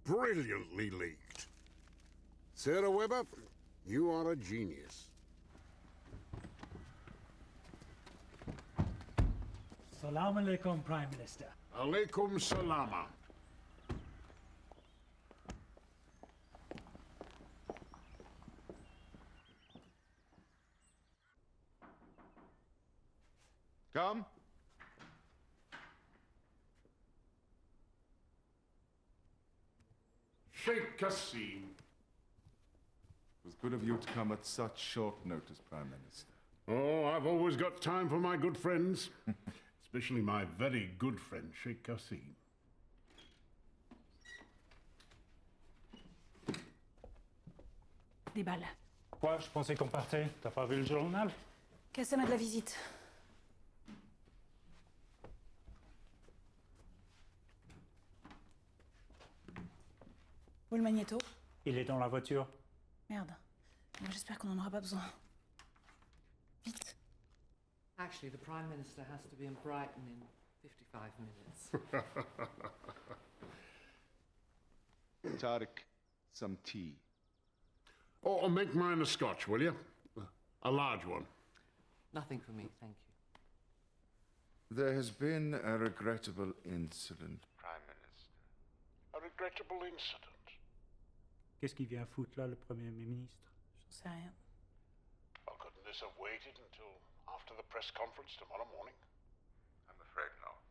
brilliantly leaked. Sarah Webber, you are a genius. Salam alaikum, Prime Minister. Alaikum salama. Come. Sheikh Qasim. It was good of you to come at such short notice, Prime Minister. Oh, I've always got time for my good friends. Especially my very good friend, Sheikh Qasim. Des balles. Quoi, je pensais qu'on partait. T'as pas vu le journal? Qassem a de la visite. Où le magnéto? Il est dans la voiture. Merde. Bon, j'espère qu'on en aura pas besoin. Vite. Actually, the Prime Minister has to be in Brighton in 55 minutes. Tariq, some tea. Oh, make mine a scotch, will you? A large one. Nothing for me, thank you. There has been a regrettable incident, Prime Minister. A regrettable incident. Qu'est-ce qu'il vient foutre là, le Premier ministre? J'en sais rien. Oh, couldn't this have waited until after the press conference tomorrow morning? I'm afraid not.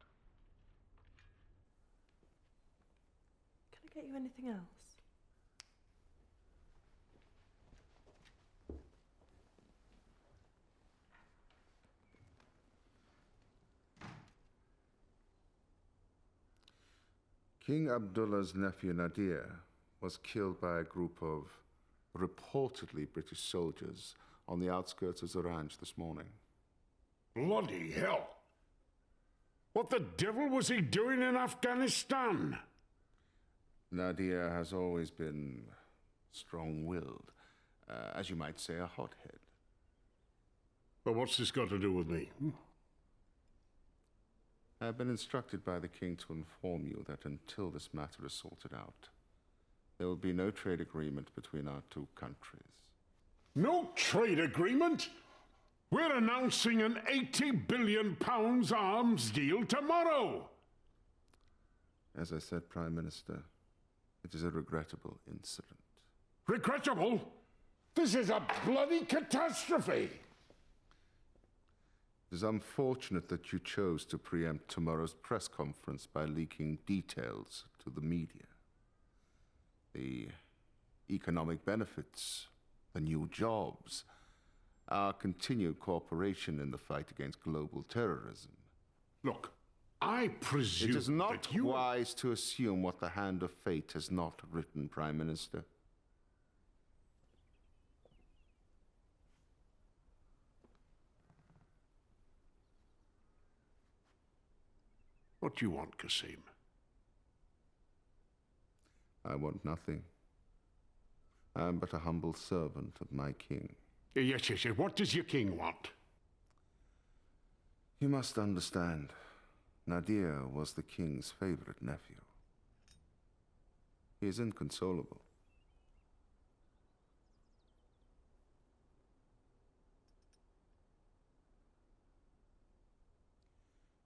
Can I get you anything else? King Abdullah's nephew Nadir was killed by a group of reportedly British soldiers on the outskirts of Zaranj this morning. Bloody hell! What the devil was he doing in Afghanistan? Nadir has always been strong-willed, as you might say, a hothead. But what's this got to do with me? I have been instructed by the king to inform you that until this matter is sorted out, there will be no trade agreement between our two countries. No trade agreement? We're announcing an £80 billion arms deal tomorrow! As I said, Prime Minister, it is a regrettable incident. Regrettable? This is a bloody catastrophe! It is unfortunate that you chose to preempt tomorrow's press conference by leaking details to the media. The economic benefits, the new jobs, our continued cooperation in the fight against global terrorism. Look, I presume It is not that you... wise to assume what the hand of fate has not written, Prime Minister. What do you want, Qasim? I want nothing. I am but a humble servant of my king. Yes. What does your king want? You must understand, Nadir was the king's favorite nephew. He is inconsolable.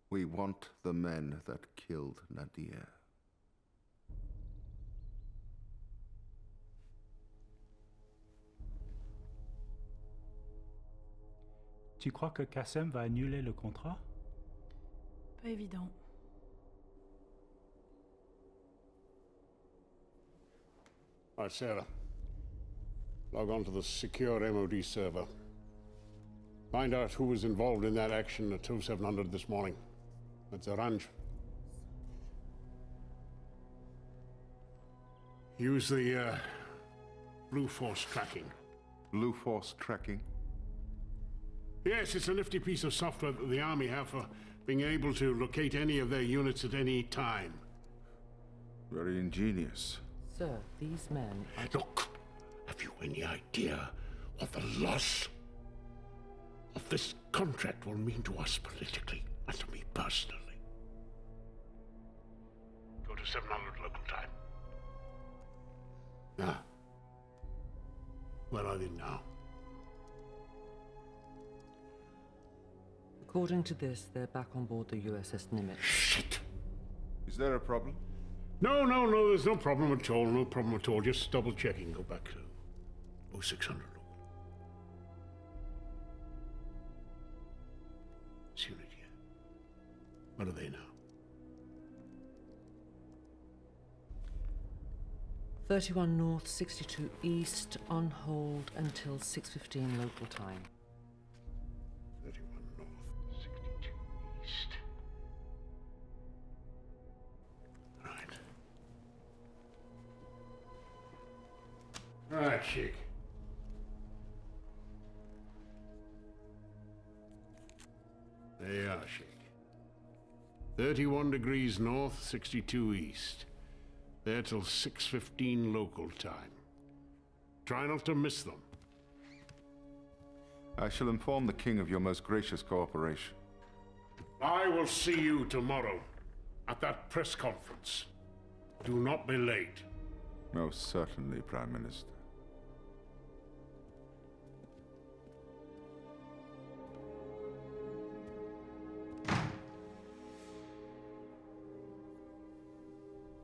We want the men that killed Nadir. Tu crois que Qassem va annuler le contrat? Pas évident. All right, Sarah. Log on to the secure MOD server. Find out who was involved in that action at 2700 this morning. That's Zaranj. Use the Blue Force tracking. Blue Force tracking? Yes, it's a nifty piece of software that the Army have for being able to locate any of their units at any time. Very ingenious. Sir, these men are... Look, have you any idea what the loss of this contract will mean to us politically and to me personally? Go to 700 local time. Ah. Where are they now? According to this, they're back on board the USS Nimitz. Shit! Is there a problem? No, there's no problem at all, no problem at all. Just double checking. Go back to 0600. Unit here. What are they now? 31 North, 62 East, on hold until 6:15 local time. 31 North, 62 East. Right, Sheik. There you are, Sheik. 31 degrees north, 62 east. There till 6:15 local time. Try not to miss them. I shall inform the king of your most gracious cooperation. I will see you tomorrow at that press conference. Do not be late. Most certainly, Prime Minister.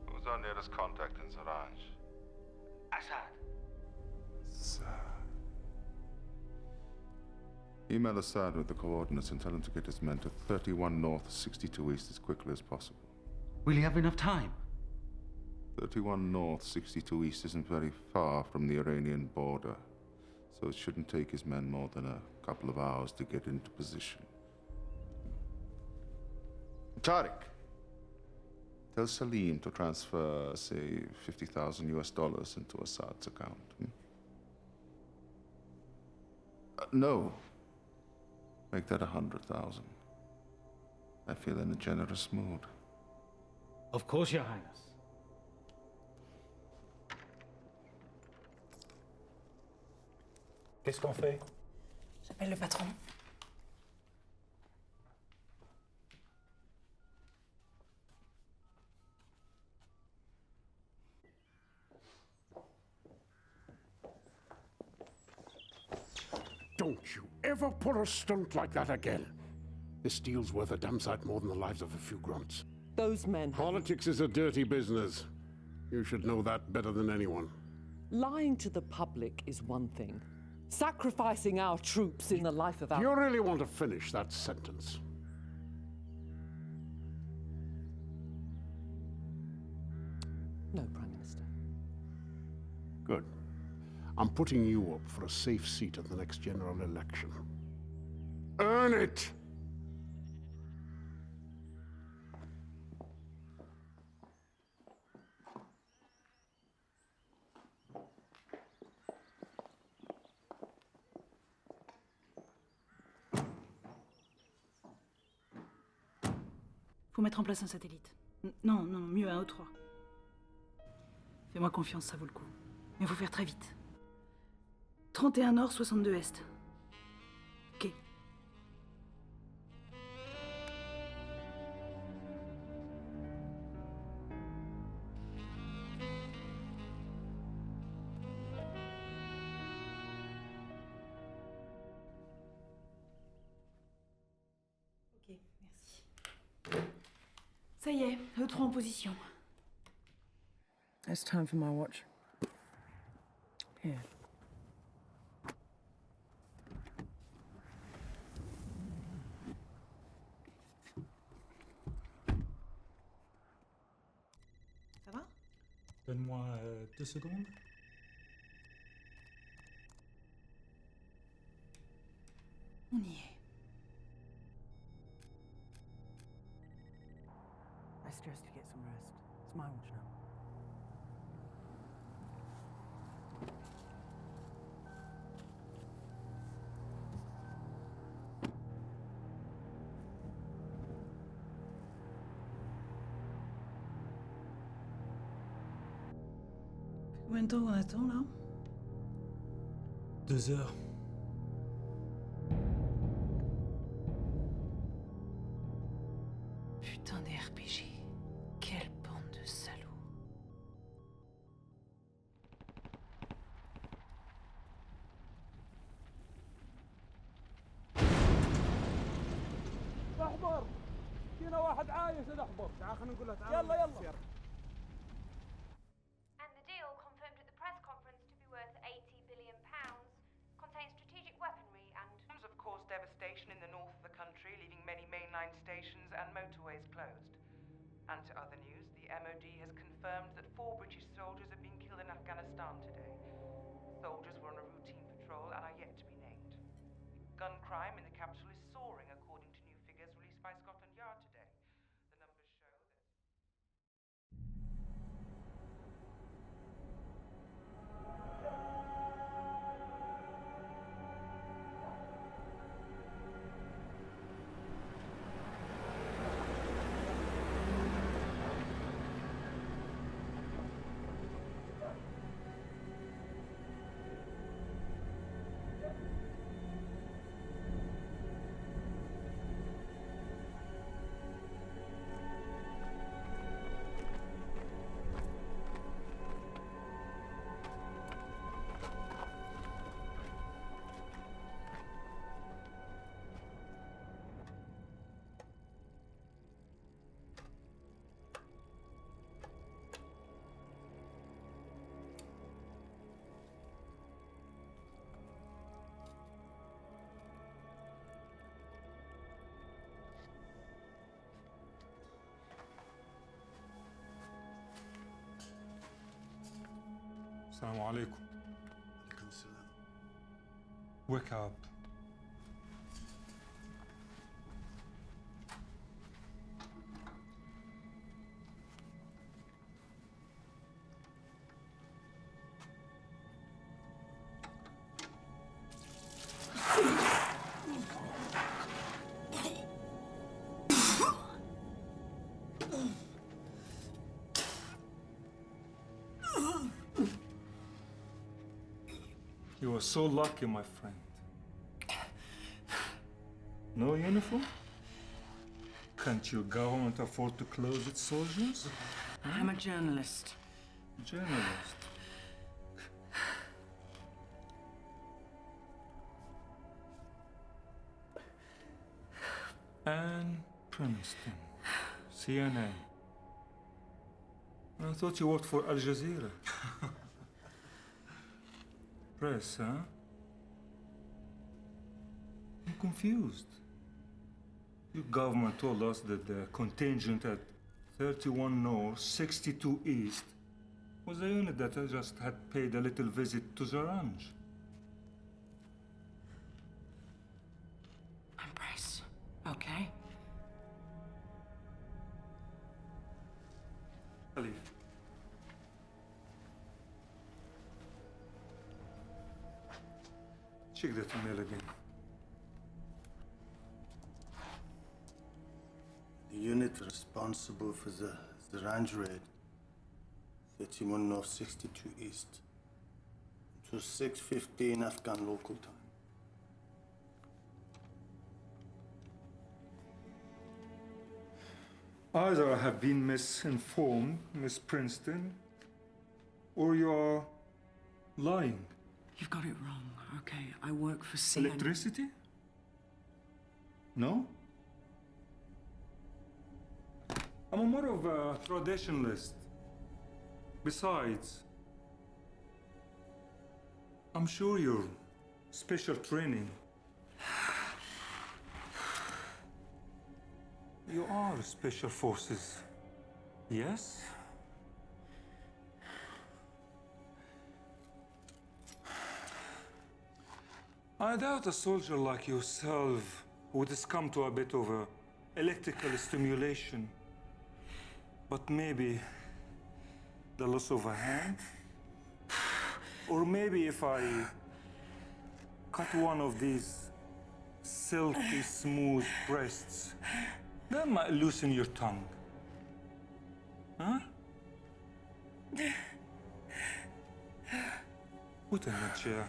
Who's our nearest contact in Zaranj? Assad. Email Assad with the coordinates and tell him to get his men to 31 North, 62 East as quickly as possible. Will he have enough time? 31 North, 62 East isn't very far from the Iranian border, so it shouldn't take his men more than a couple of hours to get into position. Tariq, tell Salim to transfer, say, $50,000 into Assad's account. No. Make that 100,000. I feel in a generous mood. Of course, Your Highness. Qu'est-ce qu'on fait? J'appelle le patron. Don't you ever pull a stunt like that again. This deal's worth a damn sight more than the lives of a few grunts. Those men have... Politics is a dirty business. You should know that better than anyone. Lying to the public is one thing. Sacrificing our troops in the life of Do our... you really want to finish that sentence? No, Prime Minister. Good. I'm putting you up for a safe seat at the next general election. Earn it! Faut mettre en place un satellite. Non, mieux un O3. Fais-moi confiance, ça vaut le coup. Mais faut faire très vite. 31 nord, 62 est. Ok. Ok, merci. Ça y est, E3 en position. It's time for my watch. Here. Ça va? Donne-moi 2 secondes. On y est. I suggest you get some rest. It's my watch now. Combien de temps on attend là? 2 heures. Putain des RPG. Quelle bande de salauds. فينا واحد عايش نحبط. تعال خلينا نقول له تعال. يلا يلا. And the deal, confirmed at the press conference to be worth £80 billion, contains strategic weaponry and... Of course, devastation in the north of the country, leaving many mainline stations and motorways closed. And to other news, the MOD has confirmed that 4 British soldiers have been killed in Afghanistan today. Soldiers were on a routine patrol and are yet to be named. Gun crime in the capital is soaring, according to new figures released by Scotland Yard today. The numbers show that... Assalamu alaikum. Wake up. You are so lucky, my friend. No uniform? Can't your government afford to close its soldiers? I'm a journalist. Journalist? Anne Princeton, CNN. I thought you worked for Al Jazeera. Press, huh? I'm confused. Your government told us that the contingent at 31 North, 62 East was a unit that just had paid a little visit to Zaranj. I'm press, okay? Khalif. Check that email again. The unit responsible for the Zaranj raid, 31 North, 62 East. It was 6:15 Afghan local time. Either I have been misinformed, Miss Princeton, or you are lying. You've got it wrong, okay? I work for CNN. Electricity? No? I'm more of a traditionalist. Besides, I'm sure your special training. You are special forces, yes? I doubt a soldier like yourself would succumb to a bit of electrical stimulation. But maybe the loss of a hand? Or maybe if I cut one of these silky smooth breasts, that might loosen your tongue. Huh? Put in the chair.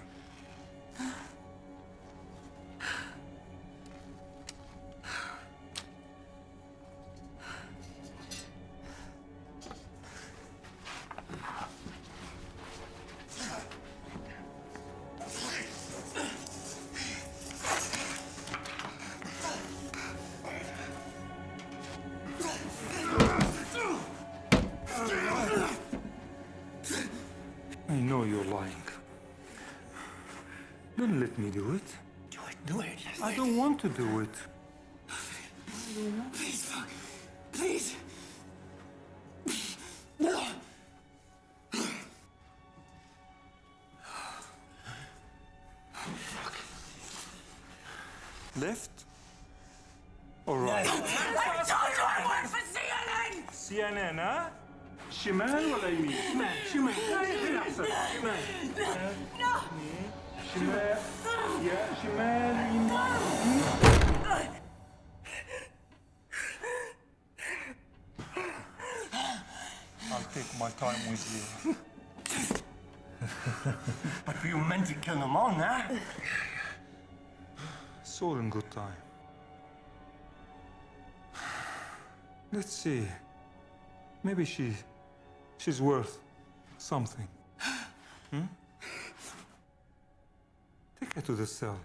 Don't let me do it. Do it. I don't want to do it. Please, fuck. Please. No. Left or right? I told you I work for CNN! CNN, ها؟ شمال ولا يمين؟ شمال هي الأحسن شمال شمال يا شمال يمين I'll take my time with you. But you meant to kill them all, nah? It's all in good time. Let's see. Maybe she's worth something. Hmm? Take her to the cell.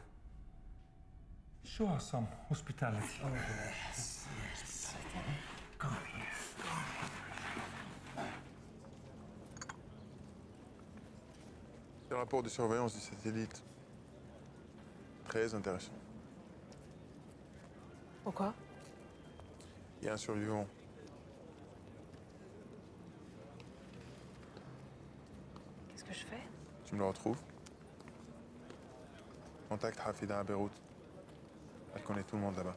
Show her some hospitality. Oh, yes. Come here. Le rapport de surveillance du satellite. Très intéressant. Pourquoi? Il y a un survivant. Qu'est-ce que je fais? Tu me le retrouves? Contacte Hafida à Beyrouth. Elle connaît tout le monde là-bas.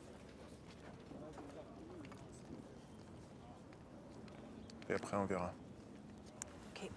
Et après, on verra. Ok.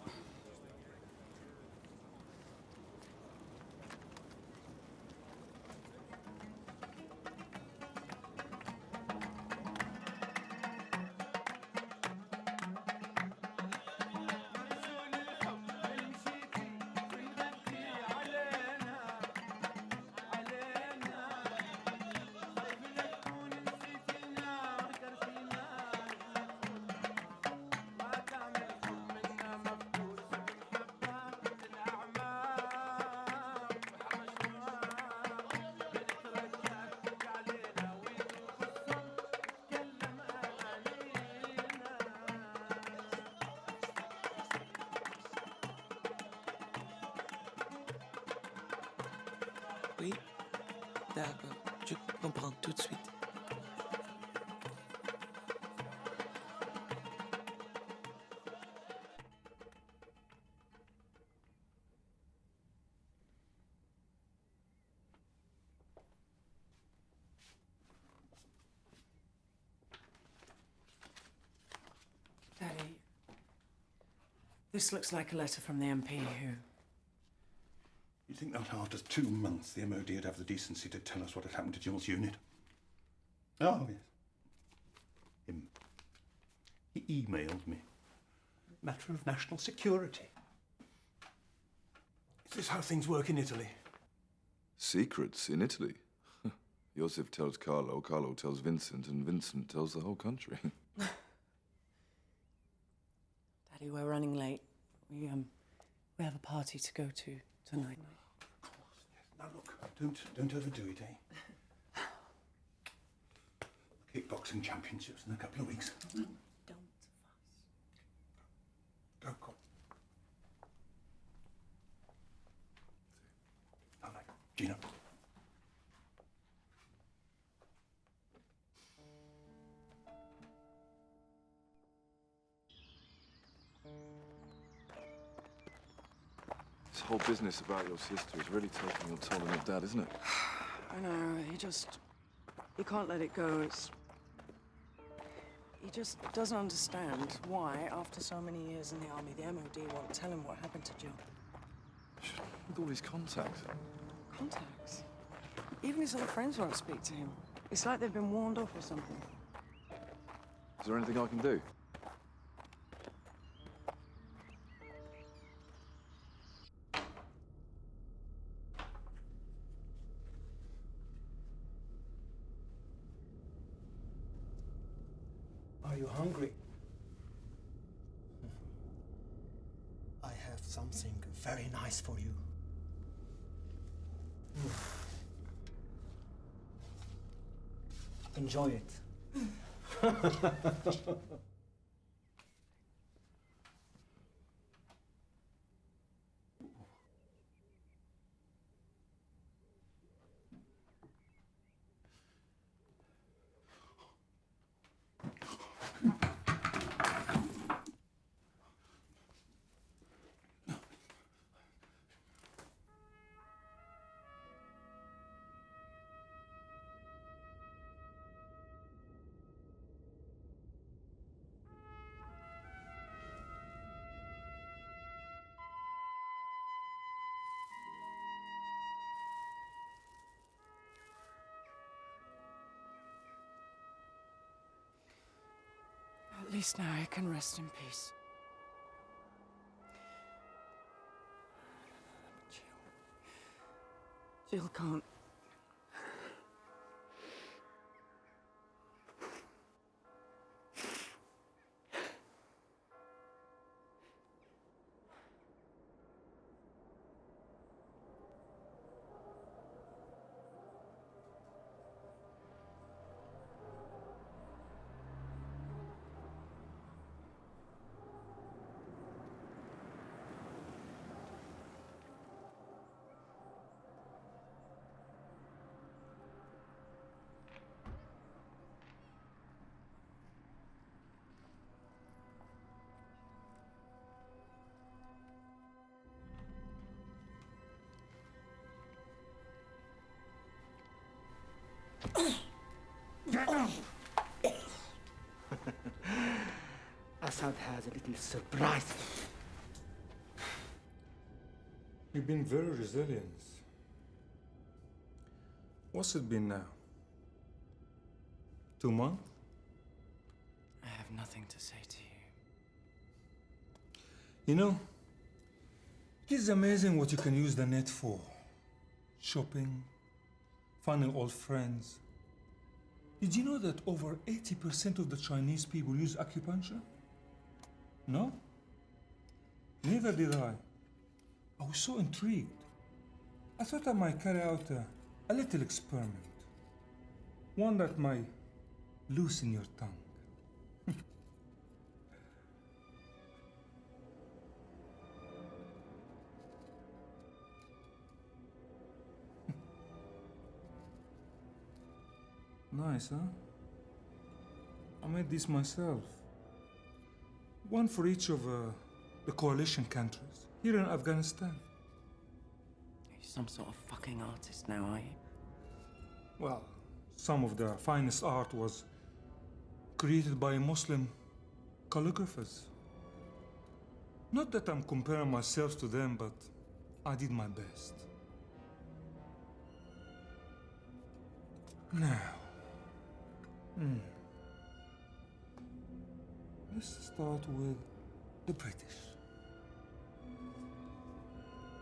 Oui, d'accord, je comprends tout de suite. Daddy, this looks like a letter from the MP who... You think that after 2 months the MOD would have the decency to tell us what had happened to Jill's unit? Oh, yes. Him. He emailed me. Matter of national security. Is this how things work in Italy? Secrets in Italy? Joseph tells Carlo, Carlo tells Vincent, and Vincent tells the whole country. Daddy, we're running late. We have a party to go to tonight. Of course, yes. Now look, don't overdo it, eh? Kickboxing championships in a couple of weeks. Don't fuss. Go, go. All right, Gina. This whole business about your sister is really taking a toll on your dad, isn't it? I know, he can't let it go. He just doesn't understand why, after so many years in the army, the MOD won't tell him what happened to Jill. With all these contacts. Contacts? Even his old friends won't speak to him. It's like they've been warned off or something. Is there anything I can do? Are you hungry? I have something very nice for you. Enjoy it. At least now I can rest in peace. Jill can't. Assad has a little surprise. You've been very resilient. What's it been now? 2 months? I have nothing to say to you. You know, it is amazing what you can use the net for. Shopping, finding old friends. Did you know that over 80% of the Chinese people use acupuncture? No? Neither did I. I was so intrigued. I thought I might carry out a little experiment. One that might loosen your tongue. Nice, huh? I made this myself. One for each of the coalition countries here in Afghanistan. You're some sort of fucking artist now, are you? Well, some of the finest art was created by Muslim calligraphers. Not that I'm comparing myself to them, but I did my best. Now, let's start with the British.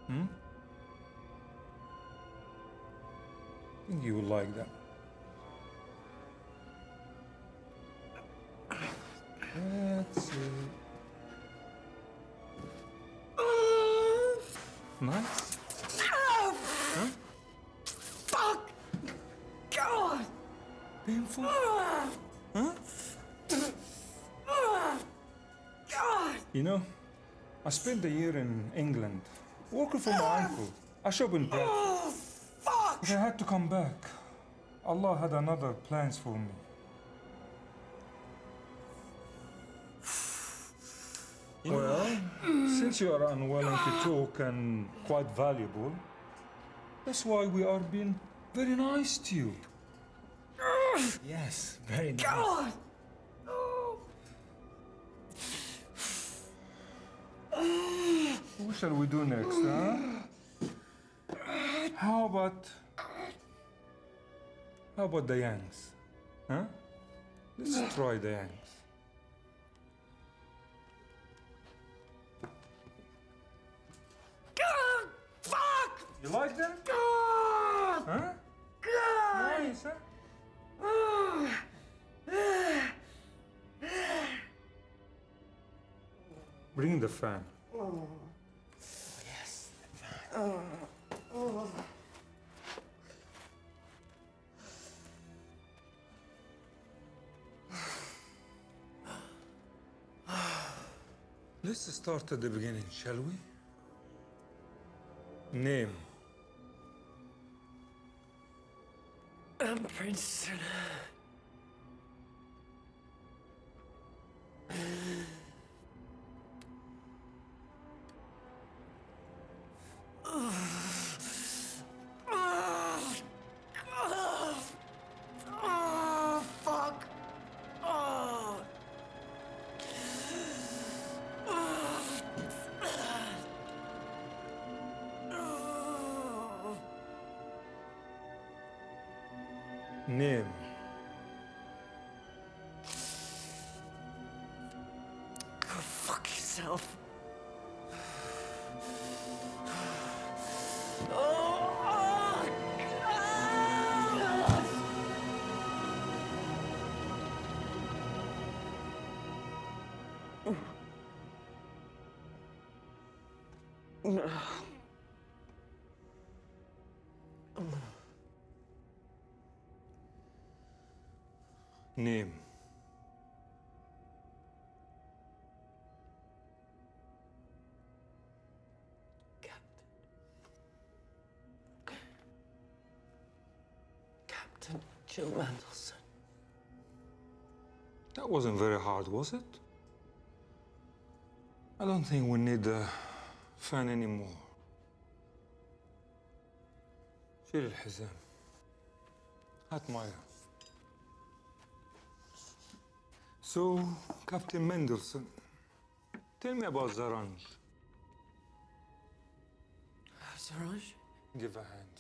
I think you will like that. That's it. Nice. Huh? Fuck! God! Painful? Huh? God! You know, I spent a year in England working for my uncle. I shop in Bradford. Fuck! But I had to come back. Allah had another plans for me. Well, since you are unwilling to talk and quite valuable, that's why we are being very nice to you. Yes, very nice. God! What shall we do next, huh? How about the Yanks? Huh? Let's try the Yanks. God! Fuck! You like that? God! Huh? God! Nice, huh? Bring the fan. Yes. Let's start at the beginning, shall we? Name. Princeton. Fuck! Name. yourself. Oh, Name. Captain Jill Mandelson. That wasn't very hard, was it? I don't think we need the fan anymore. شيل الحزام. هات مايا. So, Captain Mendelsohn, tell me about Zaranj. Zaranj? Give a hand.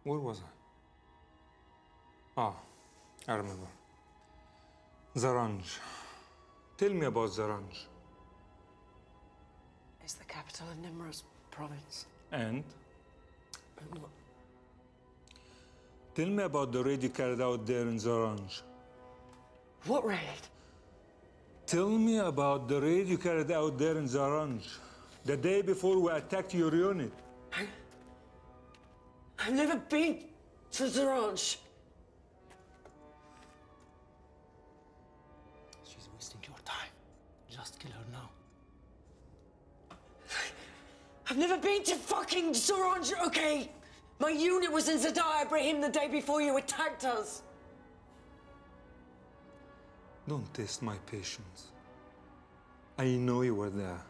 Where was I? I remember. Zaranj. Tell me about Zaranj. It's the capital of Nimruz province. And? And what? Tell me about the raid you carried out there in Zaranj. What raid? Tell me about the raid you carried out there in Zaranj. The day before we attacked your unit. I've never been to Zaranj. She's wasting your time. Just kill her now. I've never been to fucking Zaranj, okay? My unit was in Zadar Ibrahim the day before you attacked us. Don't test my patience. I know you were there.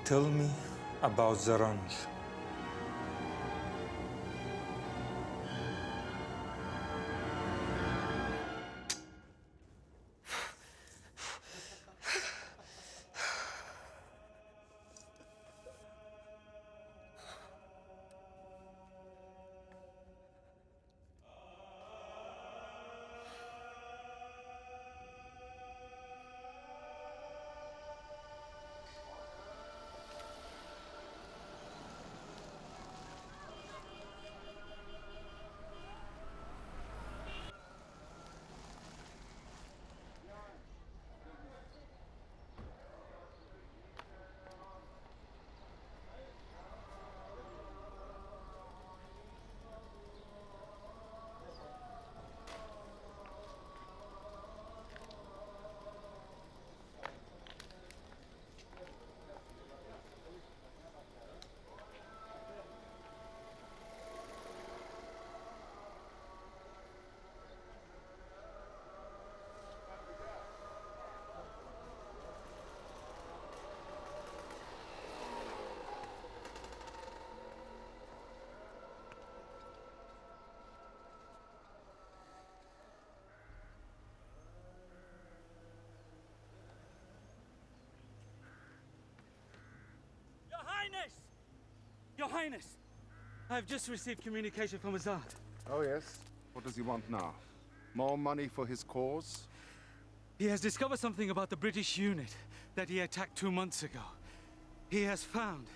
Tell me about Zaranj. Your Highness! I've just received communication from Azad. Oh, yes? What does he want now? More money for his cause? He has discovered something about the British unit that he attacked 2 months ago. He has found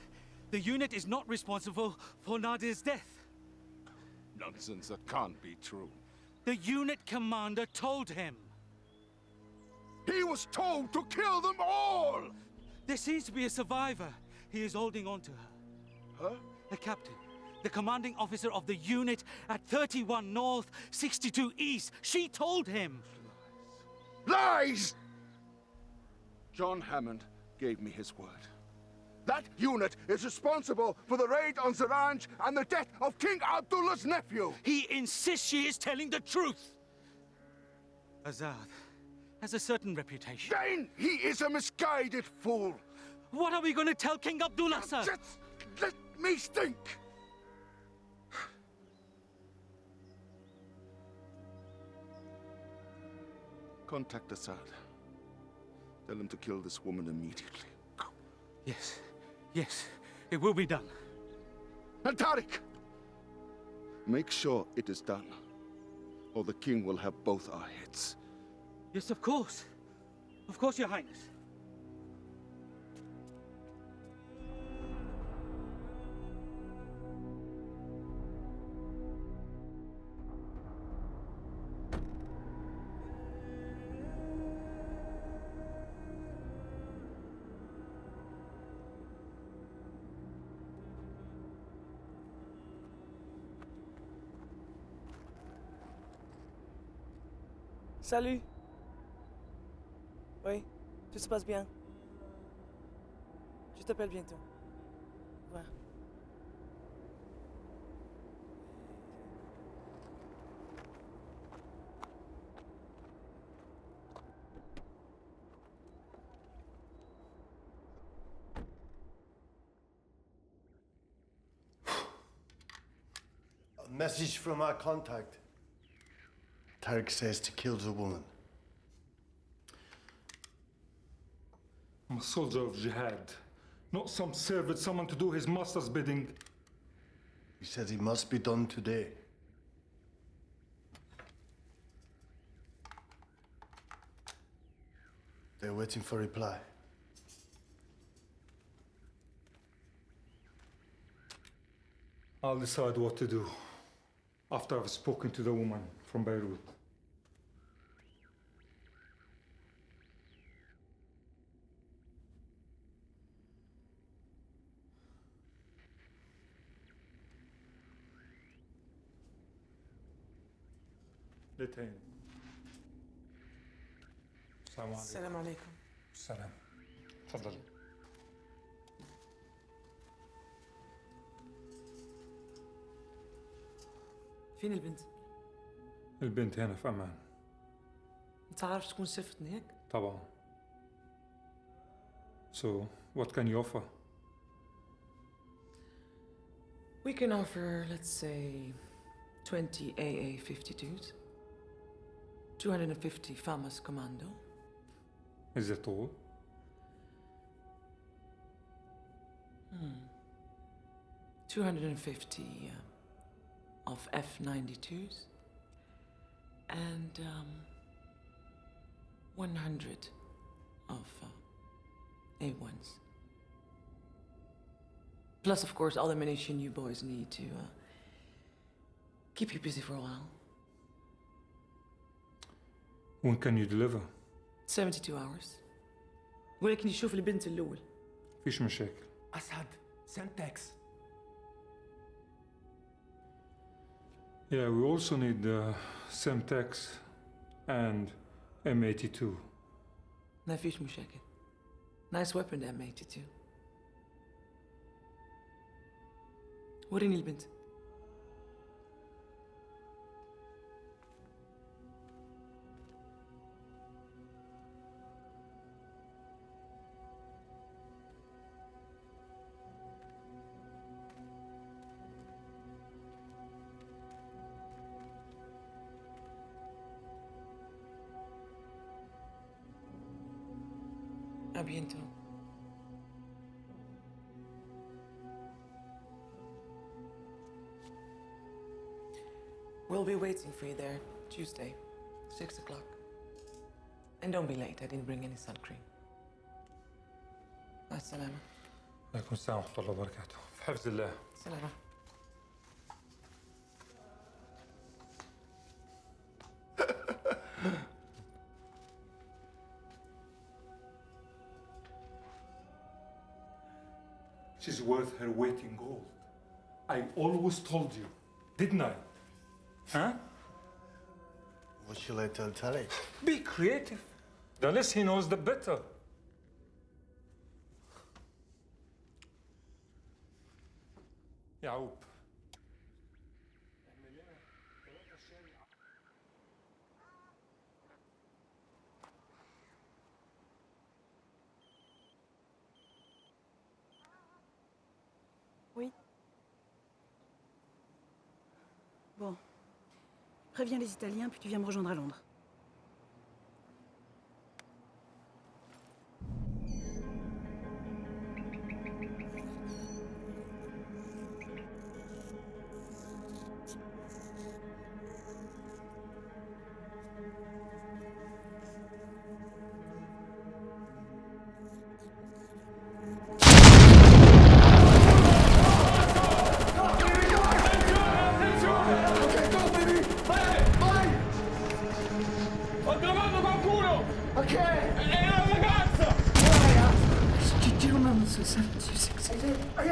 the unit is not responsible for Nadir's death. Nonsense, that can't be true. The unit commander told him. He was told to kill them all! There seems to be a survivor. He is holding on to her. Huh? The captain, the commanding officer of the unit at 31 North, 62 East. She told him. Lies! John Hammond gave me his word. That unit is responsible for the raid on Zaranj and the death of King Abdullah's nephew. He insists she is telling the truth. Azad has a certain reputation. Then he is a misguided fool. What are we going to tell King Abdullah, sir? Just let me think. Contact Assad. Tell him to kill this woman immediately. Yes, yes, it will be done. And Tariq! Make sure it is done, or the king will have both our heads. Yes, of course. Of course, Your Highness. Salut. Oui, tout se passe bien. Je t'appelle bientôt. Au revoir. A message from our contact. Tariq says to kill the woman. I'm a soldier of jihad, not some servant, someone to do his master's bidding. He says it must be done today. They're waiting for reply. I'll decide what to do after I've spoken to the woman from Beirut. الاثنين. السلام عليكم. السلام عليكم. السلام. تفضلي. فين البنت؟ البنت هنا في أمان. انت عارف شكون شافتني هيك؟ طبعا. So, what can you offer? We can offer, let's say, 20 AA-52s, 250 FAMAS Commando. Is it all? 250 of F-92s, and 100 of A1s. Plus, of course, all the ammunition you boys need to keep you busy for a while. When can you deliver? 72 hours. ولكن يشوف البنت الأول. فيش مشاكل. Assad, Semtex. Yeah, we also need Semtex and M82. ما فيش مشاكل. Nice weapon, the M82. وريني البنت. À bientôt. We'll be waiting for you there Tuesday, 6 o'clock. And don't be late, I didn't bring any sun cream. مع السلامة. عليكم السلام ورحمة الله وبركاته. في حفظ الله. سلامة. She's worth her weight in gold. I always told you, didn't I? Huh? What shall I tell Tariq? Be creative. The less he knows, the better. يعوب. Oui. Bon. Préviens les Italiens, puis tu viens me rejoindre à Londres.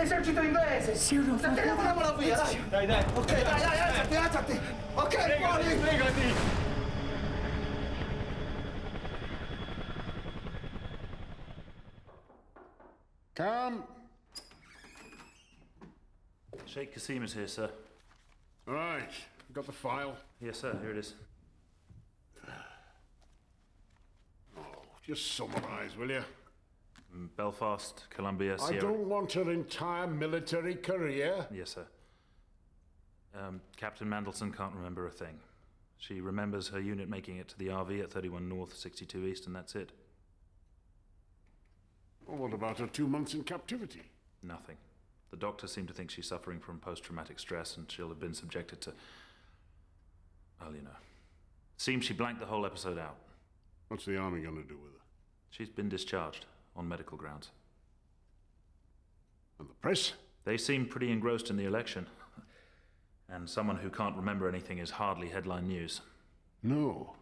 Esercito inglese! Sì, uno fa... Teniamola via, dai! Dai, dai! Ok, dai, dai, alzati! Ok, fuori! Legati! Come. Sheikh Qasim is here, sir. All right. Got the file? Yes, sir. Here it is. Oh, just summarize, will you? Belfast, Columbia, I Sierra... don't want her entire military career. Yes, sir. Captain Mandelson can't remember a thing. She remembers her unit making it to the RV at 31 North, 62 East, and that's it. Well, what about her 2 months in captivity? Nothing. The doctors seem to think she's suffering from post-traumatic stress and she'll have been subjected to... well, you know. Seems she blanked the whole episode out. What's the army going to do with her? She's been discharged on medical grounds. And the press? They seem pretty engrossed in the election. And someone who can't remember anything is hardly headline news. No.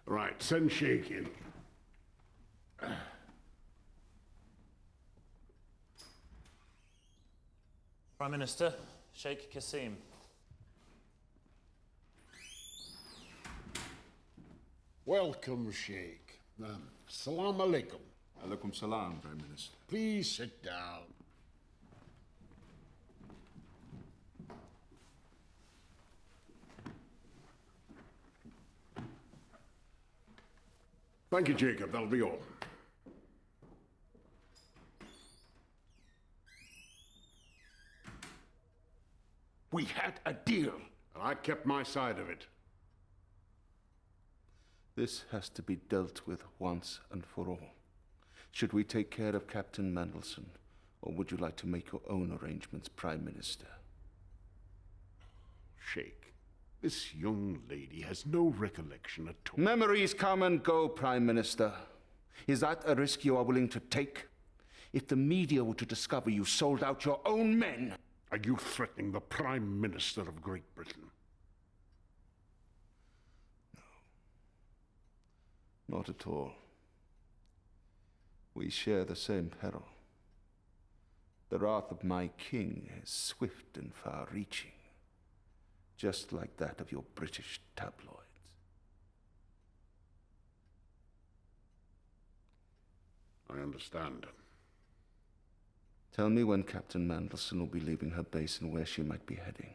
Right, send Sheikh in. Prime Minister, Sheikh Qasim. Welcome, Sheikh. Salam alaikum. Alaikum salam, Prime Minister. Please sit down. Thank you, Jacob. That'll be all. We had a deal, and I kept my side of it. This has to be dealt with once and for all. Should we take care of Captain Mandelson, or would you like to make your own arrangements, Prime Minister? Sheikh, this young lady has no recollection at all. Memories come and go, Prime Minister. Is that a risk you are willing to take? If the media were to discover you sold out your own men... Are you threatening the Prime Minister of Great Britain? No. Not at all. We share the same peril. The wrath of my king is swift and far-reaching, just like that of your British tabloids. I understand. Tell me when Captain Mandelson will be leaving her base and where she might be heading.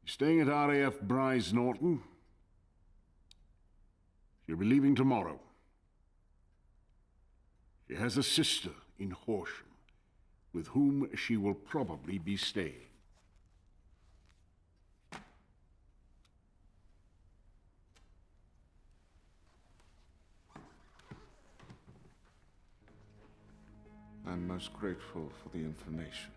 Staying at RAF Bryce Norton? She'll be leaving tomorrow. She has a sister in Horsham, with whom she will probably be staying. I'm most grateful for the information.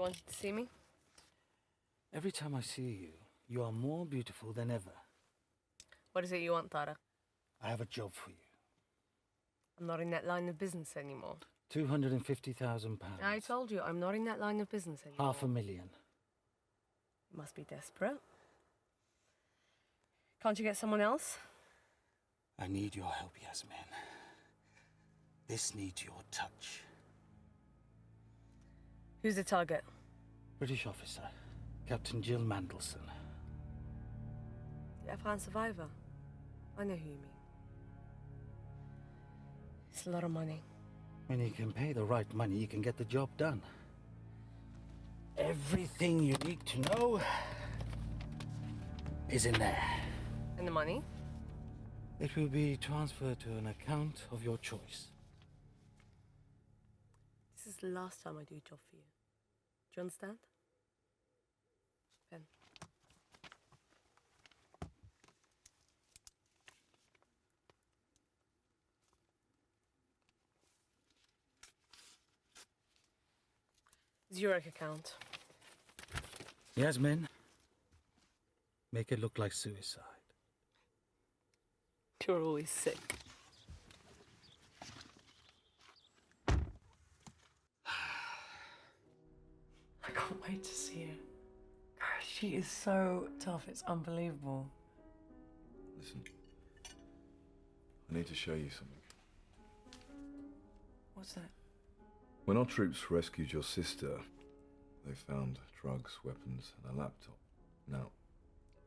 wanted to see me? Every time I see you, you are more beautiful than ever. What is it you want, Tara? I have a job for you. I'm not in that line of business anymore. £250,000. I told you, I'm not in that line of business anymore. $500,000. You must be desperate. Can't you get someone else? I need your help, Yasmin. This needs your touch. Who's the target? British officer, Captain Jill Mandelson. The Afghan survivor. I know who you mean. It's a lot of money. When you can pay the right money, you can get the job done. Everything you need to know is in there. And the money? It will be transferred to an account of your choice. This is the last time I do a job for you. Do you understand? Ben. Zurich account. Yasmin, make it look like suicide. You're always sick. I can't wait to see her. Gosh, she is so tough, it's unbelievable. Listen, I need to show you something. What's that? When our troops rescued your sister, they found drugs, weapons, and a laptop. Now,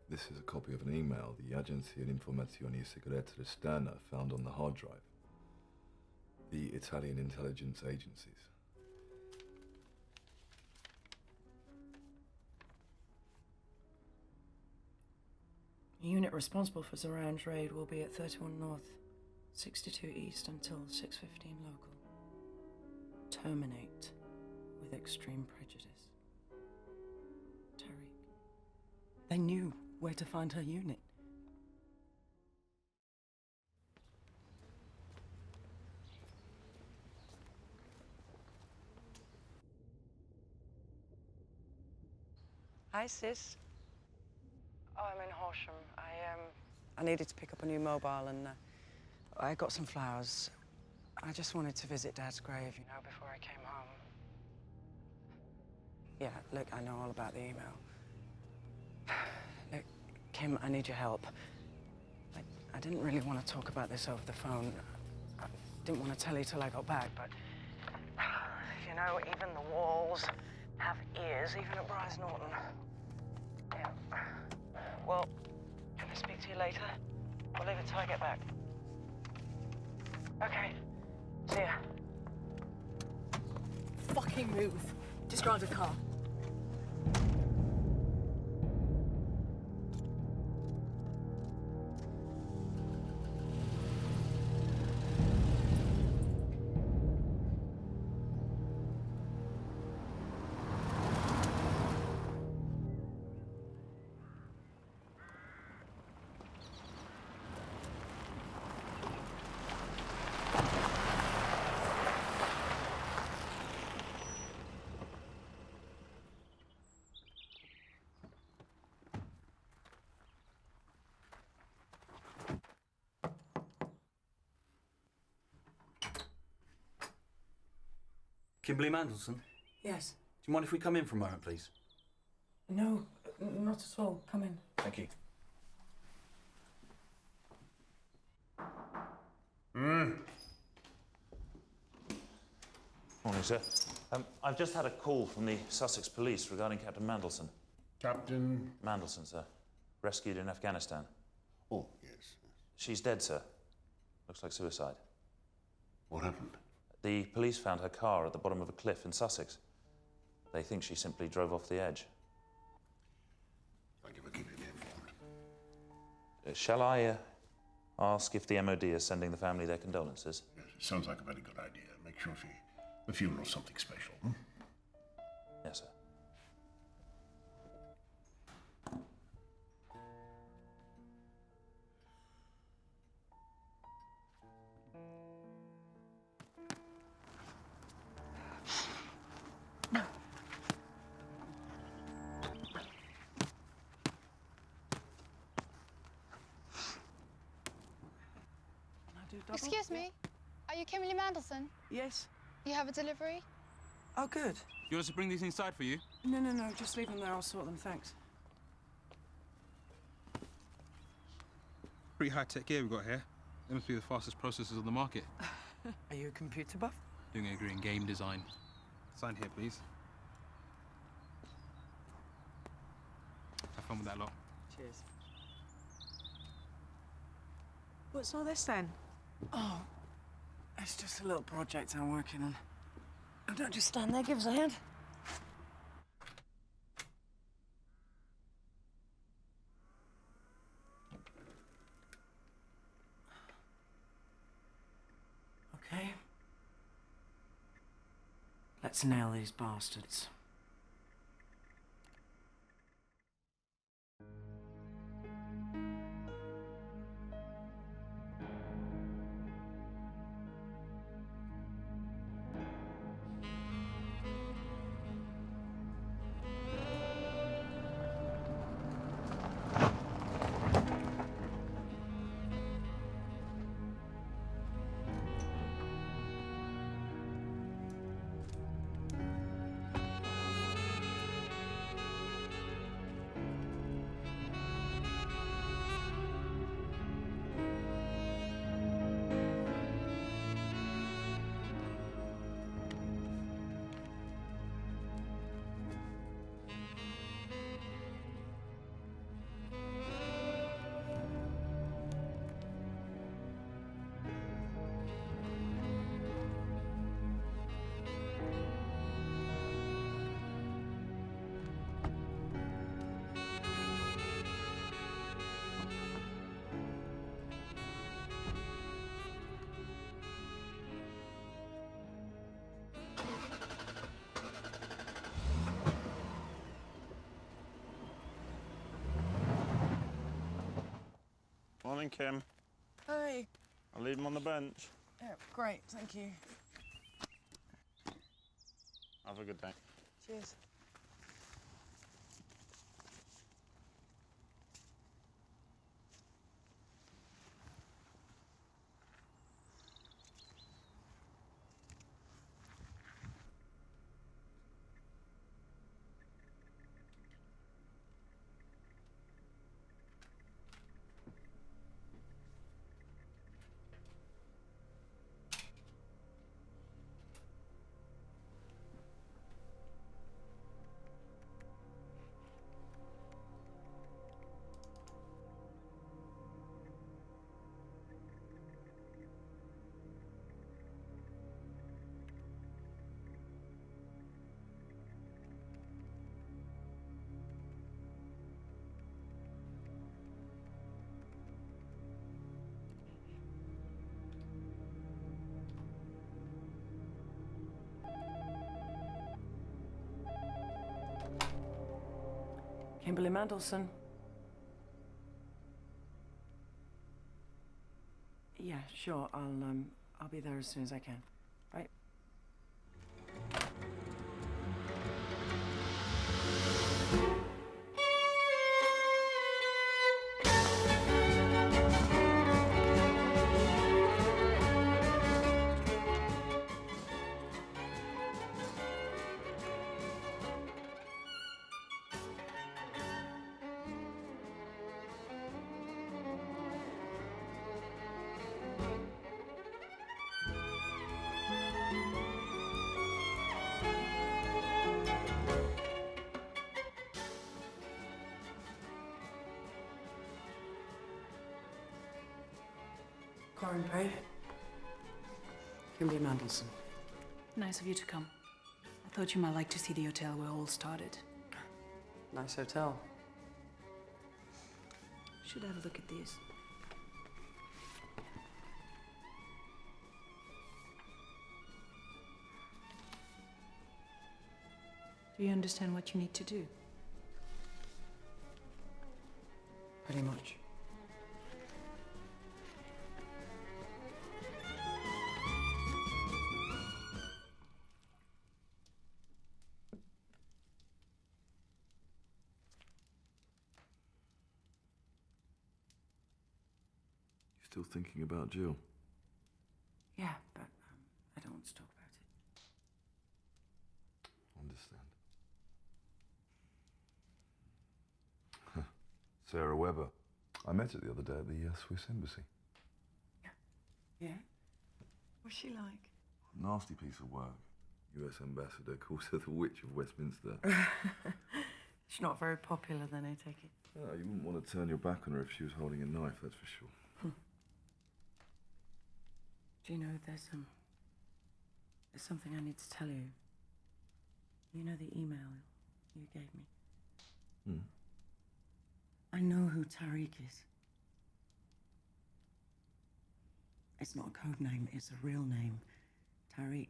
this is a copy of an email the Agenzie di Informazioni Segrete Esterna found on the hard drive. The Italian intelligence agencies. The unit responsible for Zoran's raid will be at 31 North, 62 East until 6:15 local. Terminate with extreme prejudice. Tariq. They knew where to find her unit. Hi, sis. Oh, I'm in Horsham. I needed to pick up a new mobile, and I got some flowers. I just wanted to visit Dad's grave, you know, before I came home. Yeah, look, I know all about the email. Look, Kim, I need your help. I didn't really want to talk about this over the phone. I didn't want to tell you till I got back, but... You know, even the walls have ears, even at Bryce Norton. Yeah. Well, can I speak to you later? I'll leave it till I get back. Okay. See ya. Fucking move. Just drive the car. Kimberly Mandelson? Yes. Do you mind if we come in for a moment, please? No, not at all. Come in. Thank you. Morning, sir. I've just had a call from the Sussex Police regarding Captain Mandelson. Captain? Mandelson, sir. Rescued in Afghanistan. Oh, yes. She's dead, sir. Looks like suicide. What happened? The police found her car at the bottom of a cliff in Sussex. They think she simply drove off the edge. Thank you for keeping me informed. Shall I ask if the MOD is sending the family their condolences? Yes, it sounds like a very good idea. Make sure the funeral's something special. Yes, sir. Excuse me. Are you Kimberly Mandelson? Yes. You have a delivery? Oh, good. You want us to bring these inside for you? No, no, no. Just leave them there. I'll sort them. Thanks. Pretty high-tech gear we've got here. They must be the fastest processors on the market. Are you a computer buff? Doing a degree in game design. Sign here, please. Have fun with that lot. Cheers. What's all this then? Oh, it's just a little project I'm working on. Oh, don't just stand there. Give us a hand. Okay. Let's nail these bastards. Morning, Kim. Hey. I'll leave him on the bench. Yeah, great. Thank you. Have a good day. Cheers. Kimberly Mandelson. Yeah, sure. I'll be there as soon as I can. Right? Corin Pray. Kimberly Mandelson. Nice of you to come. I thought you might like to see the hotel where it all started. Nice hotel. Should have a look at these. Do you understand what you need to do? Pretty much. Still thinking about Jill? Sarah Webber. I met her the other day at the Swiss Embassy. Yeah? What's she like? Nasty piece of work. US ambassador calls her the Witch of Westminster. She's not very popular then, I take it. Oh, you wouldn't want to turn your back on her if she was holding a knife, that's for sure. Do you know, there's something I need to tell you. You know the email you gave me? I know who Tariq is. It's not a code name, it's a real name. Tariq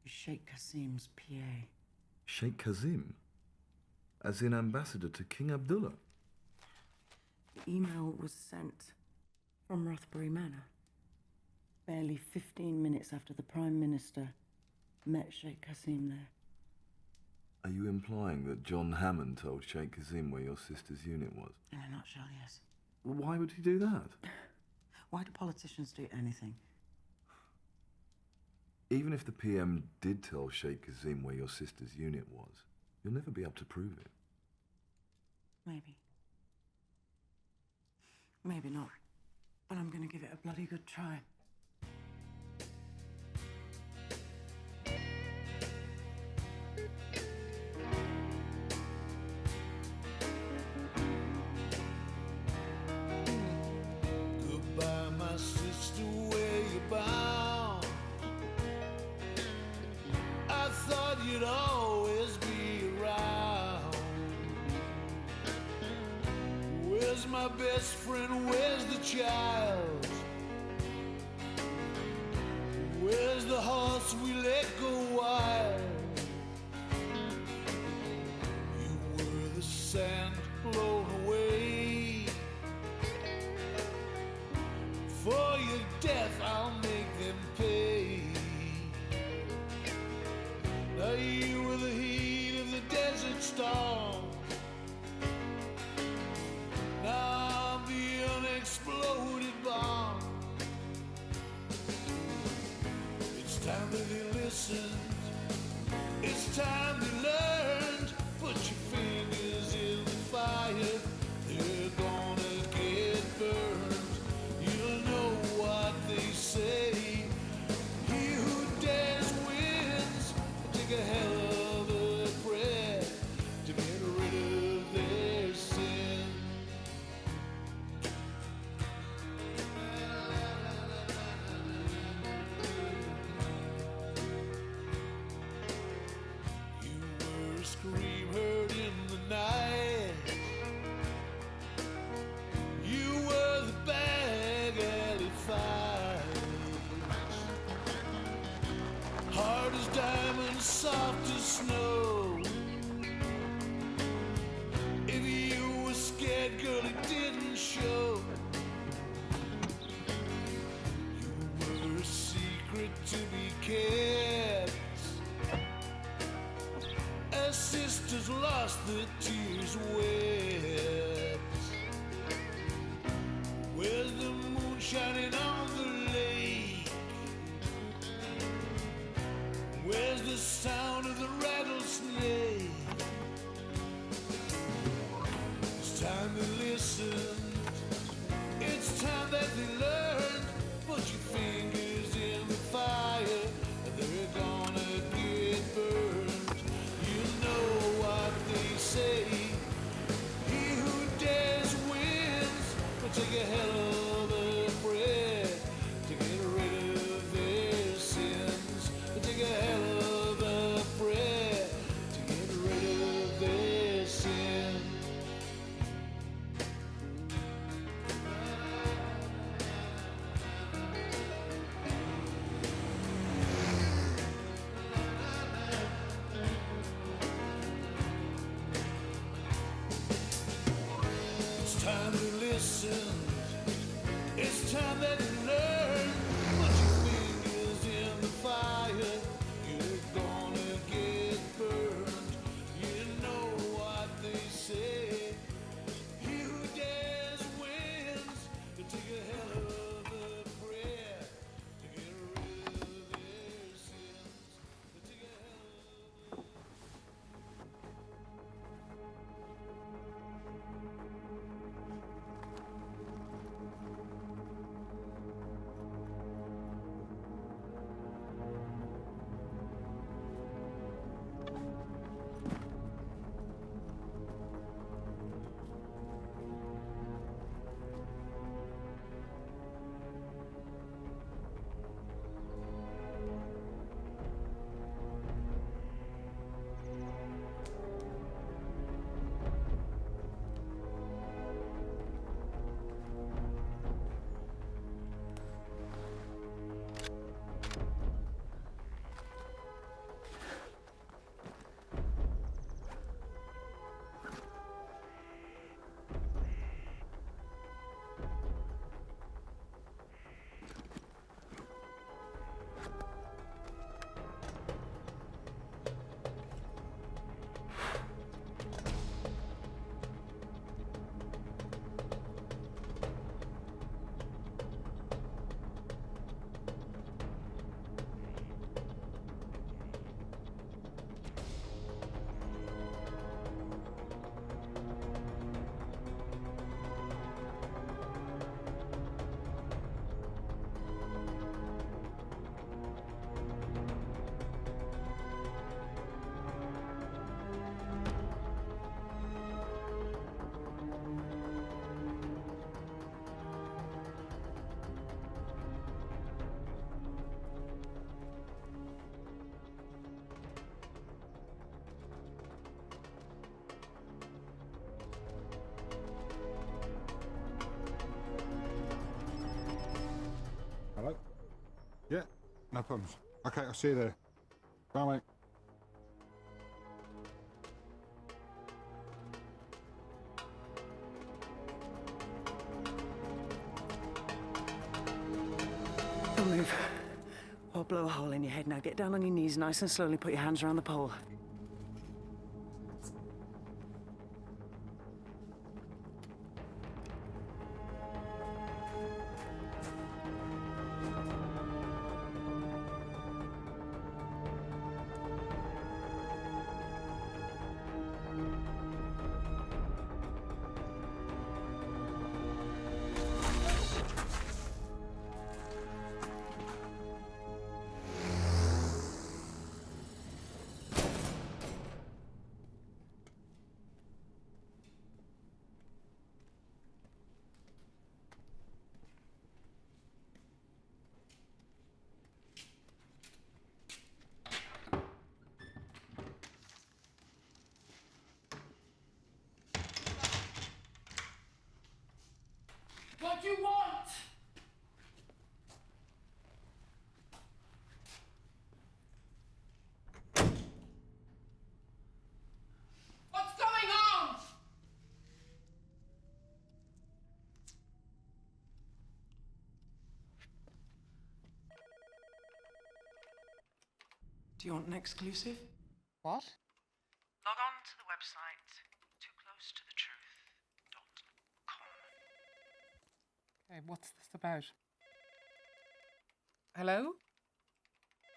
is Sheikh Qasim's PA. Sheikh Kazim? As in ambassador to King Abdullah? The email was sent from Rothbury Manor, barely 15 minutes after the Prime Minister met Sheikh Qasim there. Are you implying that John Hammond told Sheikh Kazim where your sister's unit was? In a nutshell, yes. Well, why would he do that? Why do politicians do anything? Even if the PM did tell Sheikh Kazim where your sister's unit was, you'll never be able to prove it. Maybe. Maybe not. But I'm gonna give it a bloody good try. Goodbye, my sister, where you bound? I thought you'd always be around. Where's my best friend? Where's the child? Where's the horse we let go wild? You were the sand blown away. For your death, I'll make them pay. Now you were the heat of the desert storm. Now I'm the unexploded bomb. It's time that they listened. It's time they learned. Put your fingers in the fire. They're gonna get burned. You'll know what they say. He who dares wins. Take a hell of a prayer to get rid of their sin. You were a scream heard in the night. You were the bag alley fight. Hard as diamonds, soft as snow. If you were scared, girl, it didn't show. You were a secret to be kept. As sisters lost the tears wept. Where's the moon shining on the lake? Where's the sound of the rattlesnake? It's time they listened. It's time that they learned. Put your fingers in the fire. They're gonna get burned. You know what they say. He who Yeah, no problems. Okay, I'll see you there. Bye, mate. Don't move. Or blow a hole in your head. Now get down on your knees nice and slowly. Put your hands around the pole. What do you want? What's going on? Do you want an exclusive? What? Log on to the website tooclosetothetruth.com. Okay, what's this about? Hello?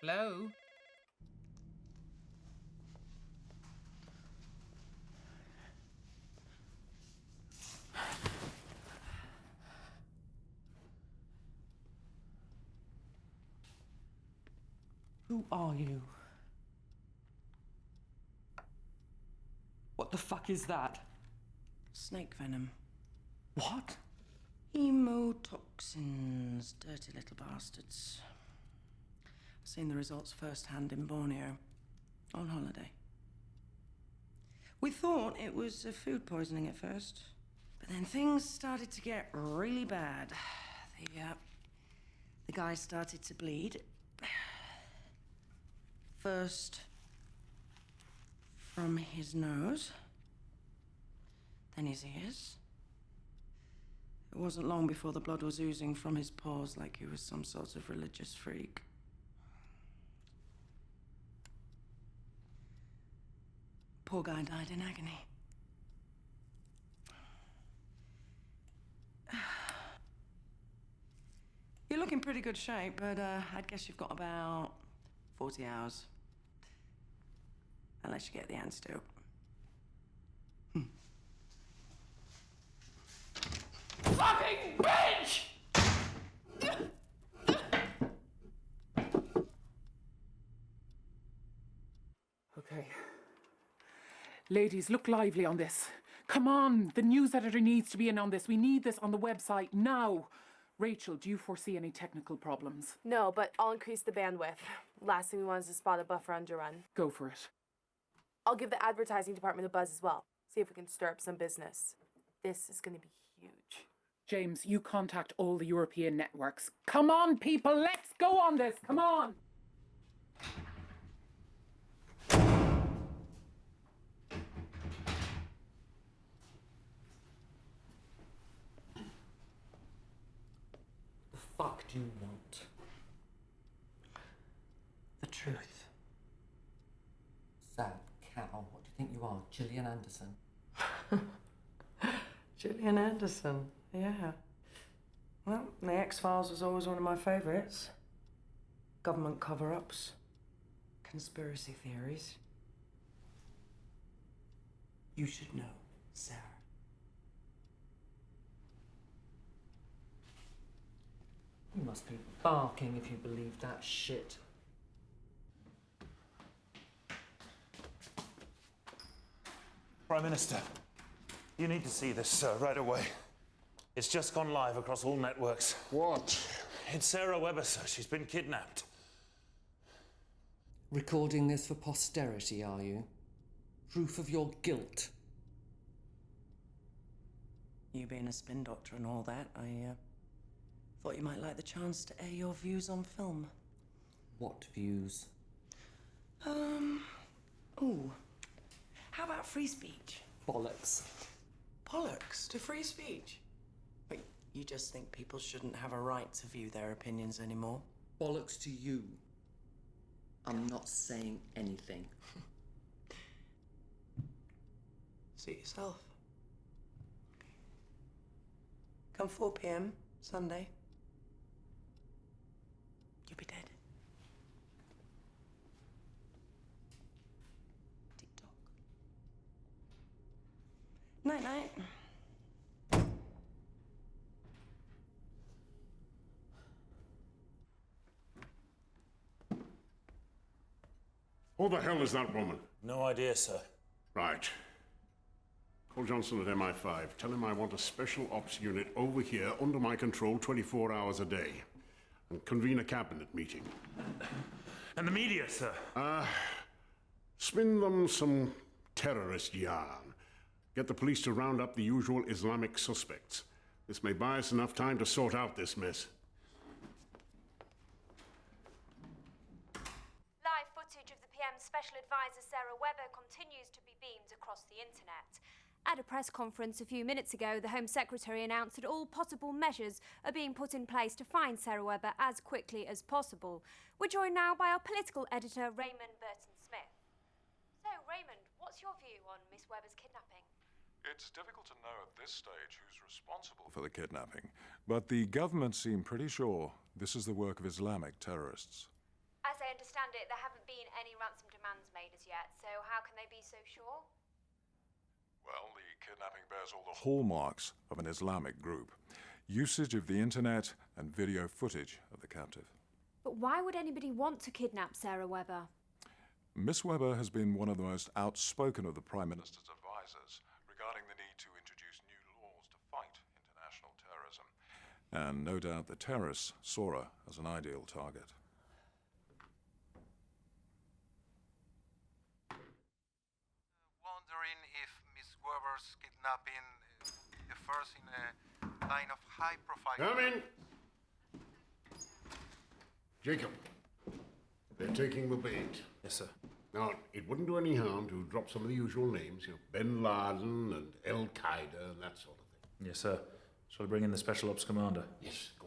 Hello? Who are you? What the fuck is that? Snake venom. What? Hemotoxins. Dirty little bastards. I've seen the results firsthand in Borneo. On holiday. We thought it was food poisoning at first. But then things started to get really bad. The guy started to bleed. First from his nose, then his ears. It wasn't long before the blood was oozing from his paws like he was some sort of religious freak. Poor guy died in agony. You're looking pretty good shape, but I'd guess you've got about 40 hours. Unless you get the antidote. Fucking bitch! Okay. Ladies, look lively on this. Come on, the news editor needs to be in on this. We need this on the website now. Rachel, do you foresee any technical problems? No, but I'll increase the bandwidth. Last thing we want is to spot a buffer underrun. Go for it. I'll give the advertising department a buzz as well. See if we can stir up some business. This is going to be huge. James, you contact all the European networks. Come on, people, let's go on this. Come on. The fuck do you want? The truth. Sad cow, what do you think you are, Gillian Anderson? Gillian Anderson, yeah. Well, the X-Files was always one of my favourites. Government cover-ups, conspiracy theories. You should know, Sarah. You must be barking if you believe that shit. Prime Minister, you need to see this, sir, right away. It's just gone live across all networks. What? It's Sarah Webber, sir. She's been kidnapped. Recording this for posterity, are you? Proof of your guilt. You being a spin doctor and all that, I Thought you might like the chance to air your views on film. What views? Ooh. How about free speech? Bollocks. Bollocks to free speech? Wait, you just think people shouldn't have a right to view their opinions anymore? Bollocks to you. I'm not saying anything. Suit yourself. Come 4 p.m. Sunday. You'll be dead. Tick-tock. Night-night. Who the hell is that woman? No idea, sir. Right. Call Johnson at MI5. Tell him I want a special ops unit over here under my control 24 hours a day. And convene a cabinet meeting. And the media, sir? Spin them some terrorist yarn. Get the police to round up the usual Islamic suspects. This may buy us enough time to sort out this mess. Live footage of the PM's Special Advisor Sarah Webber continues to be beamed across the internet. At a press conference a few minutes ago, the Home Secretary announced that all possible measures are being put in place to find Sarah Webber as quickly as possible. We're joined now by our political editor, Raymond Burton-Smith. So, Raymond, what's your view on Miss Webber's kidnapping? It's difficult to know at this stage who's responsible for the kidnapping, but the government seem pretty sure this is the work of Islamic terrorists. As I understand it, there haven't been any ransom demands made as yet, so how can they be so sure? Well, the kidnapping bears all the hallmarks of an Islamic group. Usage of the internet and video footage of the captive. But why would anybody want to kidnap Sarah Webber? Miss Webber has been one of the most outspoken of the Prime Minister's advisors regarding the need to introduce new laws to fight international terrorism. And no doubt the terrorists saw her as an ideal target. Wondering if Miss Webber's kidnapping the first in a line of high-profile... Come in! Jacob, they're taking the bait. Yes, sir. Now, it wouldn't do any harm to drop some of the usual names, Bin Laden and Al-Qaeda and that sort of thing. Yes, sir. Shall I bring in the Special Ops Commander? Yes, go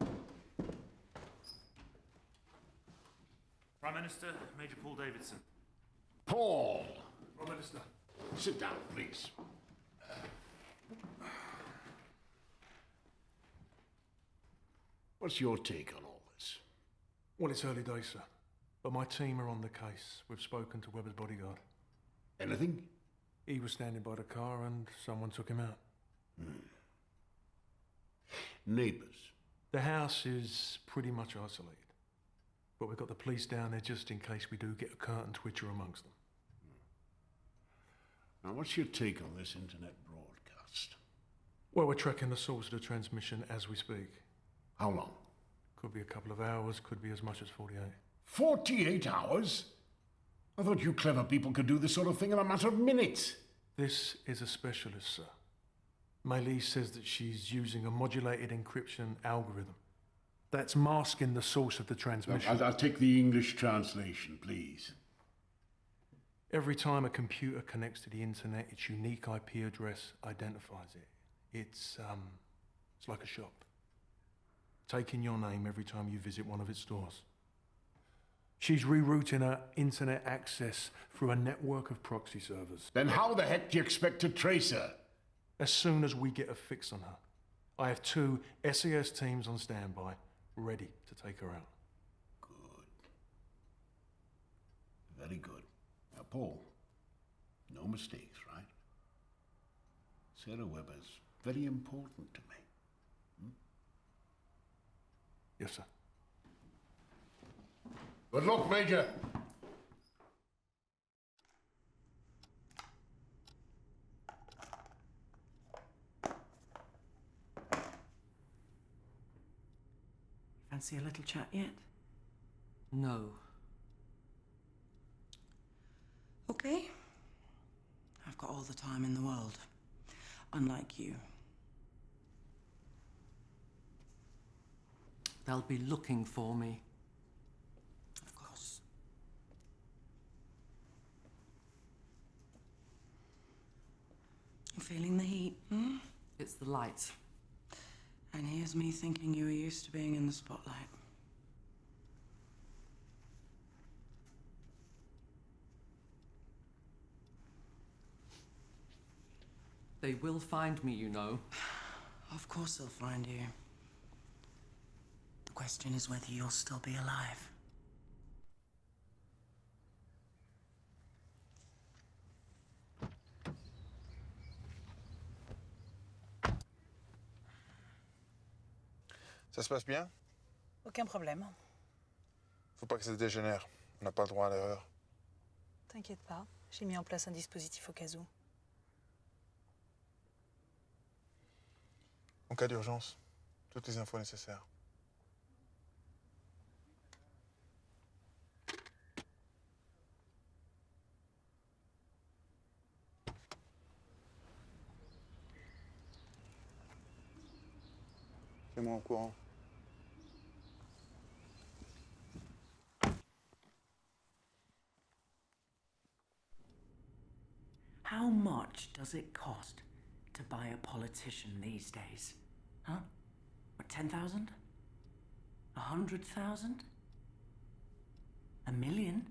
on. Prime Minister, Major Paul Davidson. Paul! Prime Minister. Sit down, please. What's your take on all this? Well, it's early days, sir. But my team are on the case. We've spoken to Webber's bodyguard. Anything? He was standing by the car and someone took him out. Neighbours? The house is pretty much isolated. But we've got the police down there just in case we do get a curtain twitcher amongst them. Now, what's your take on this internet broadcast? Well, we're tracking the source of the transmission as we speak. How long? Could be a couple of hours, could be as much as 48. 48 hours? I thought you clever people could do this sort of thing in a matter of minutes. This is a specialist, sir. Maylee says that she's using a modulated encryption algorithm. That's masking the source of the transmission. I'll take the English translation, please. Every time a computer connects to the internet, its unique IP address identifies it. It's like a shop. Taking your name every time you visit one of its stores. She's rerouting her internet access through a network of proxy servers. Then how the heck do you expect to trace her? As soon as we get a fix on her. I have 2 SES teams on standby, ready to take her out. Very good. Now, Paul, no mistakes, right? Sarah Webber's very important to me. Yes, sir. Good luck, Major. Fancy a little chat yet? No. Okay. I've got all the time in the world. Unlike you. They'll be looking for me. Of course. You feeling the heat, hmm? It's the lights. And here's me thinking you were used to being in the spotlight. They will find me, you know. Of course they'll find you. The question is whether you'll still be alive. Ça se passe bien? Aucun problème. Faut pas que ça dégénère. On n'a pas le droit à l'erreur. T'inquiète pas, j'ai mis en place un dispositif au cas où. En cas d'urgence, toutes les infos nécessaires. Tiens-moi au courant. How much does it cost to buy a politician these days? Huh? What, 10,000? 100,000? A million?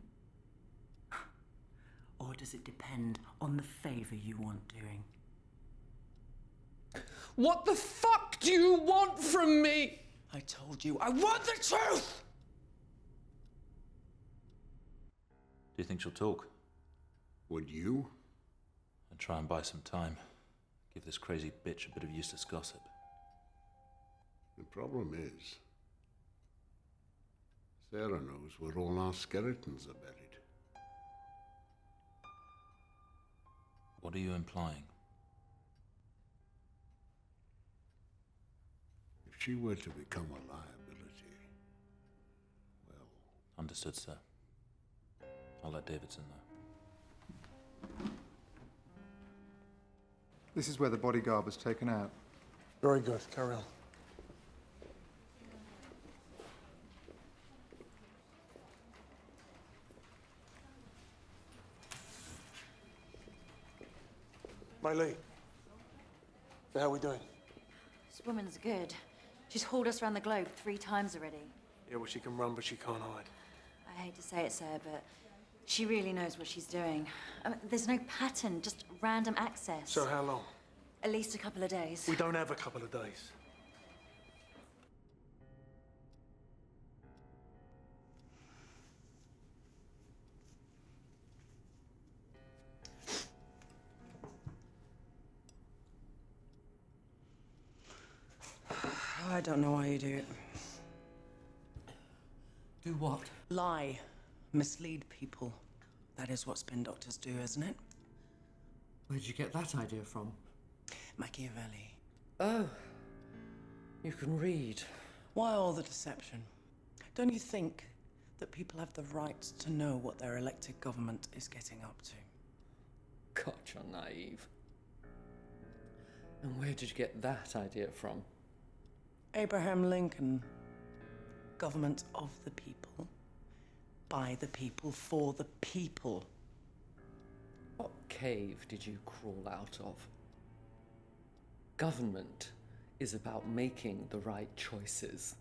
Or does it depend on the favor you want doing? What the fuck do you want from me? I told you, I want the truth! Do you think she'll talk? Would you? And try and buy some time. Give this crazy bitch a bit of useless gossip. The problem is, Sarah knows where all our skeletons are buried. What are you implying? If she were to become a liability, well... Understood, sir. I'll let Davidson know. This is where the bodyguard was taken out. Very good. Carry on. Miley, so how are we doing? This woman's good. She's hauled us around the globe 3 times already. Yeah, well, she can run, but she can't hide. I hate to say it, sir, but she really knows what she's doing. I mean, there's no pattern, just random access. So how long? At least a couple of days. We don't have a couple of days. I don't know why you do it. Do what? Lie. Mislead people. That is what spin doctors do, isn't it? Where'd you get that idea from? Machiavelli. Oh, you can read. Why all the deception? Don't you think that people have the right to know what their elected government is getting up to? God, you're naive. And where did you get that idea from? Abraham Lincoln. Government of the people, by the people, for the people. What cave did you crawl out of? Government is about making the right choices.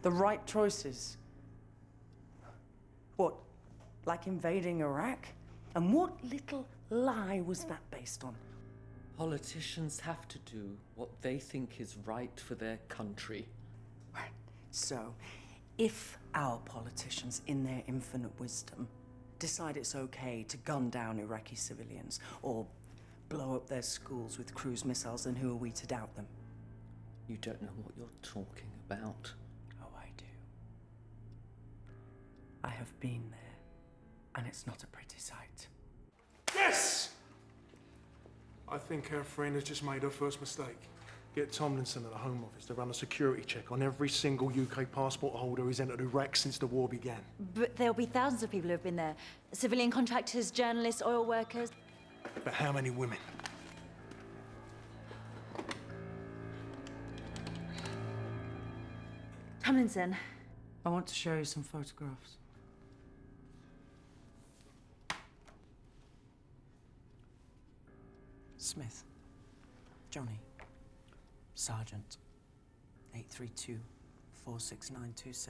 The right choices? What, like invading Iraq? And what little lie was that based on? Politicians have to do what they think is right for their country. So, if our politicians, in their infinite wisdom, decide it's okay to gun down Iraqi civilians or blow up their schools with cruise missiles, then who are we to doubt them? You don't know what you're talking about. Oh, I do. I have been there, and it's not a pretty sight. Yes! I think our friend has just made her first mistake. Get Tomlinson at the Home Office to run a security check on every single UK passport holder who's entered Iraq since the war began. But there'll be thousands of people who have been there. Civilian contractors, journalists, oil workers. But how many women? Come in, Zen. I want to show you some photographs. Smith. Johnny. Sergeant. 832-46927.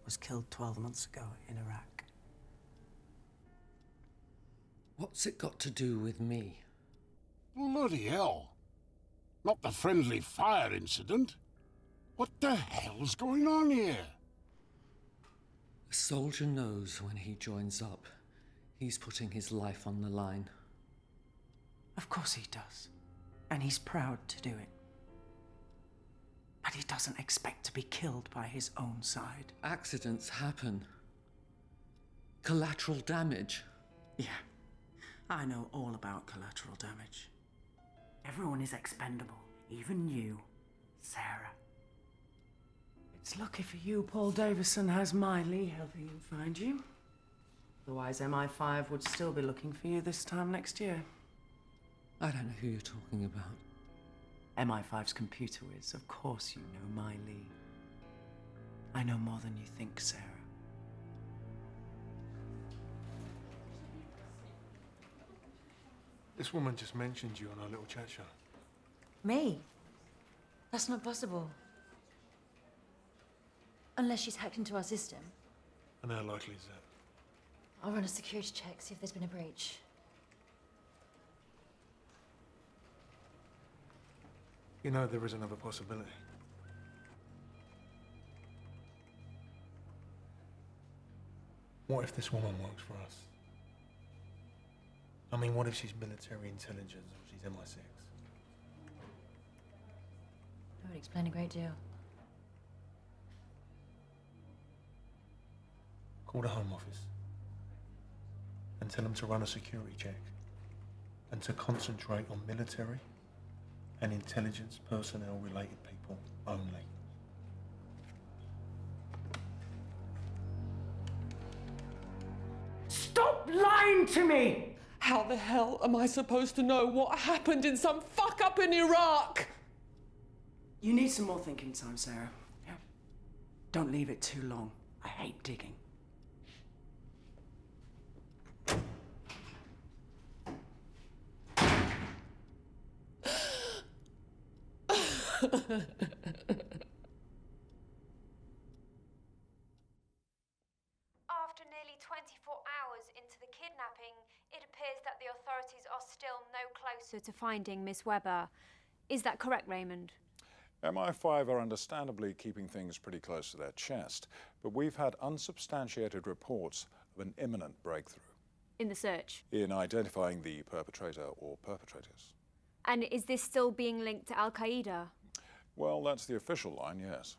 Was killed 12 months ago in Iraq. What's it got to do with me? Bloody hell. Not the friendly fire incident. What the hell's going on here? A soldier knows when he joins up, he's putting his life on the line. Of course he does. And he's proud to do it. But he doesn't expect to be killed by his own side. Accidents happen. Collateral damage. Yeah, I know all about collateral damage. Everyone is expendable, even you, Sarah. It's lucky for you Paul Davison has Miley helping him find you. Otherwise MI5 would still be looking for you this time next year. I don't know who you're talking about. MI5's computer whiz, of course you know Miley. I know more than you think, Sarah. This woman just mentioned you on our little chat show. Me? That's not possible. Unless she's hacked into our system. And how likely is that? I'll run a security check, see if there's been a breach. You know, there is another possibility. What if this woman works for us? I mean, what if she's military intelligence or she's MI6? That would explain a great deal. Call the Home Office and tell them to run a security check and to concentrate on military and intelligence personnel related people only. Stop lying to me! How the hell am I supposed to know what happened in some fuck up in Iraq? You need some more thinking time, Sarah. Yeah. Don't leave it too long. I hate digging. After nearly 24 hours into the kidnapping, it appears that the authorities are still no closer to finding Miss Webber. Is that correct, Raymond? MI5 are understandably keeping things pretty close to their chest, but we've had unsubstantiated reports of an imminent breakthrough In the search? in identifying the perpetrator or perpetrators. And is this still being linked to Al-Qaeda? Well, that's the official line, yes.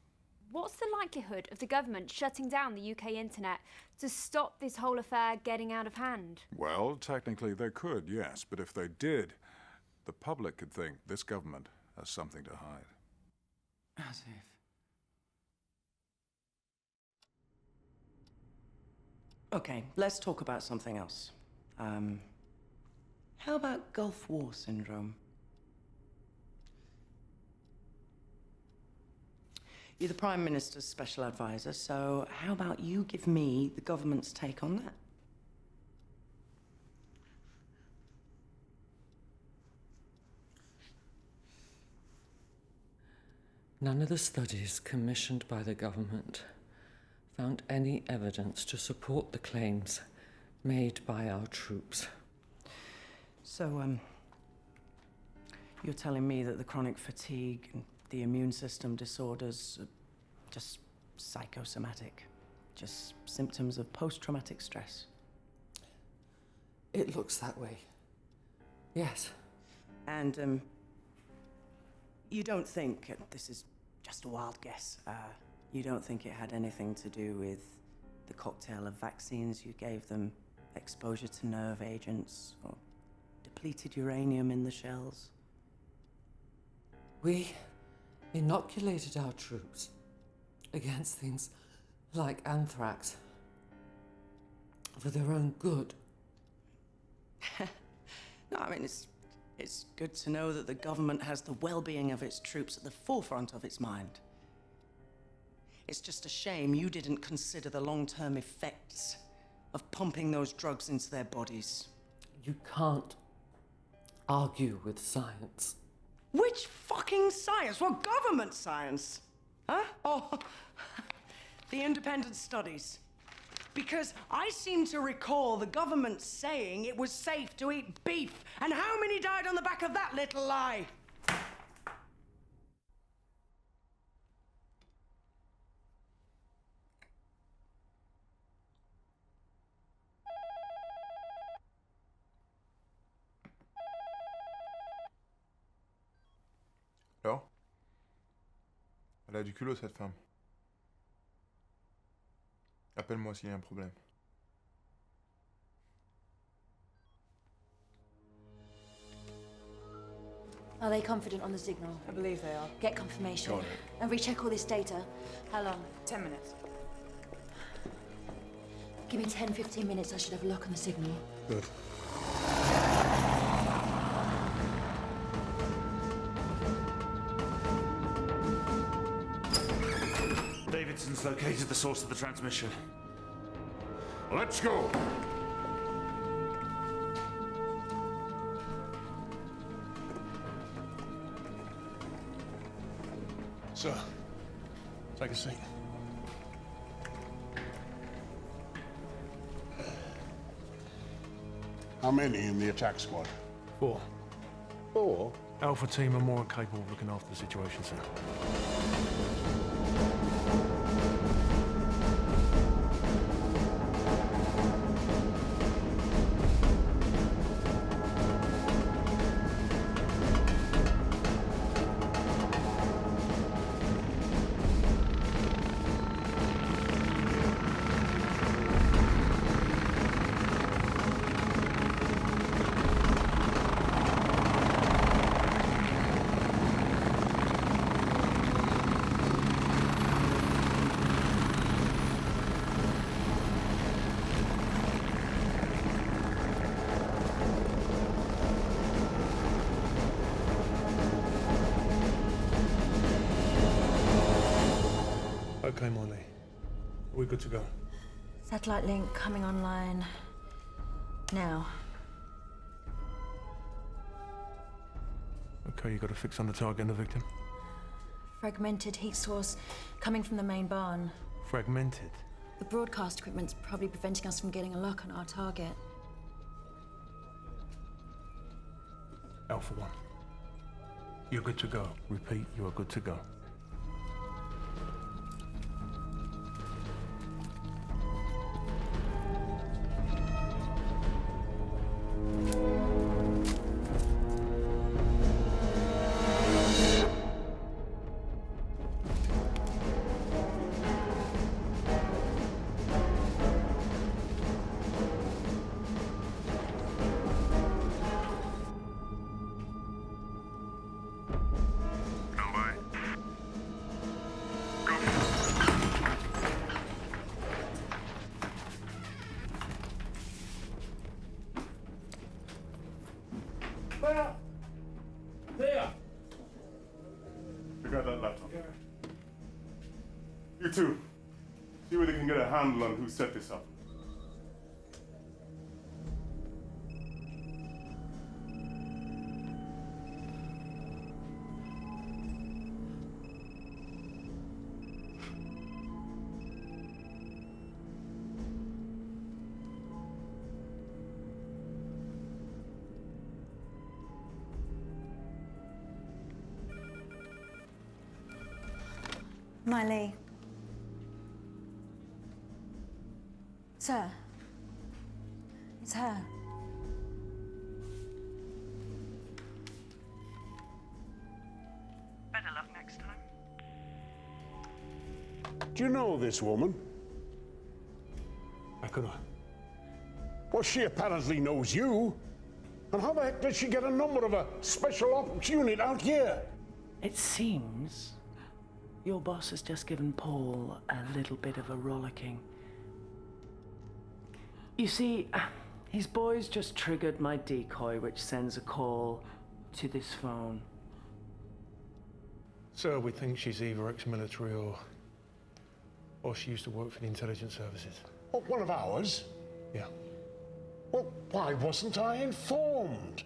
What's the likelihood of the government shutting down the UK internet to stop this whole affair getting out of hand? Well, technically they could, yes, but if they did, the public could think this government has something to hide. As if. Okay, let's talk about something else. How about Gulf War syndrome? You're the Prime Minister's special advisor, so how about you give me the government's take on that? None of the studies commissioned by the government found any evidence to support the claims made by our troops. So, you're telling me that the chronic fatigue and the immune system disorders are just psychosomatic, just symptoms of post-traumatic stress? It looks that way. Yes. And, you don't think, this is just a wild guess, you don't think it had anything to do with the cocktail of vaccines you gave them, exposure to nerve agents, or depleted uranium in the shells? We inoculated our troops against things like anthrax for their own good. No, I mean, it's good to know that the government has the well-being of its troops at the forefront of its mind. It's just a shame you didn't consider the long-term effects of pumping those drugs into their bodies. You can't argue with science. Which fucking science? What government science? Huh? Oh, the independent studies. Because I seem to recall the government saying it was safe to eat beef. And how many died on the back of that little lie? Alors? Elle a du culot, cette femme. Appelle-moi s'il y a un problème. Are they confident on the signal? I believe they are. Get confirmation. Got it. And recheck all this data. How long? 10 minutes. Give me 10, 15 minutes. I should have a look on the signal. Good. Davidson's located the source of the transmission. Let's go. Sir, take a seat. How many in the attack squad? 4. 4? Alpha team are more capable of looking after the situation, sir. Okay, Molly. Are we good to go? Satellite link coming online now. Okay, you got a fix on the target and the victim? Fragmented heat source coming from the main barn. Fragmented? The broadcast equipment's probably preventing us from getting a lock on our target. Alpha 1. You're good to go. Repeat, you are good to go. There! Pick out that laptop. You two, see whether you can get a handle on who set this up. Miley. Sir. It's her. Better luck next time. Do you know this woman? How could I? Well, she apparently knows you. And how the heck did she get a number of a special ops unit out here? It seems your boss has just given Paul a little bit of a rollicking. You see, his boys just triggered my decoy, which sends a call to this phone. Sir, we think she's either ex-military or Or she used to work for the intelligence services. What, one of ours? Yeah. Well, why wasn't I informed?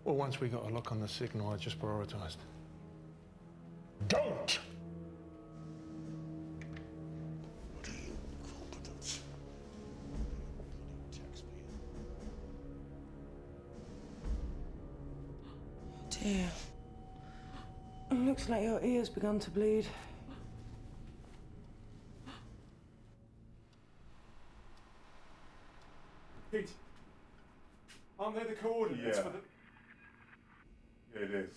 Well, once we got a lock on the signal, I just prioritised. Don't! Dear. It looks like your ear's begun to bleed. Pete, aren't they the coordinates for the... Yeah, it is.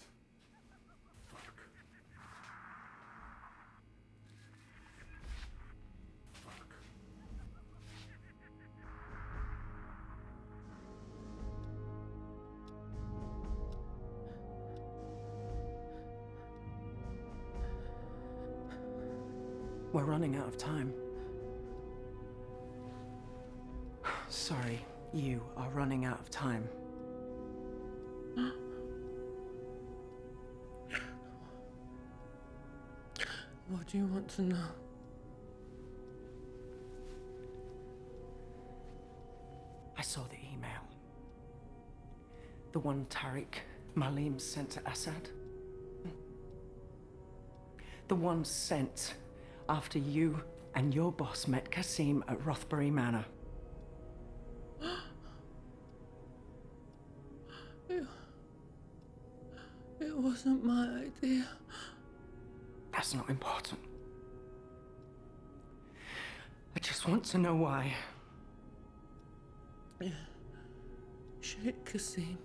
We're running out of time. Sorry, you are running out of time. What do you want to know? I saw the email. The one Tariq Malim sent to Assad. The one sent after you and your boss met Qasim at Rothbury Manor. It wasn't my idea. That's not important. I just want to know why. Sheikh Qasim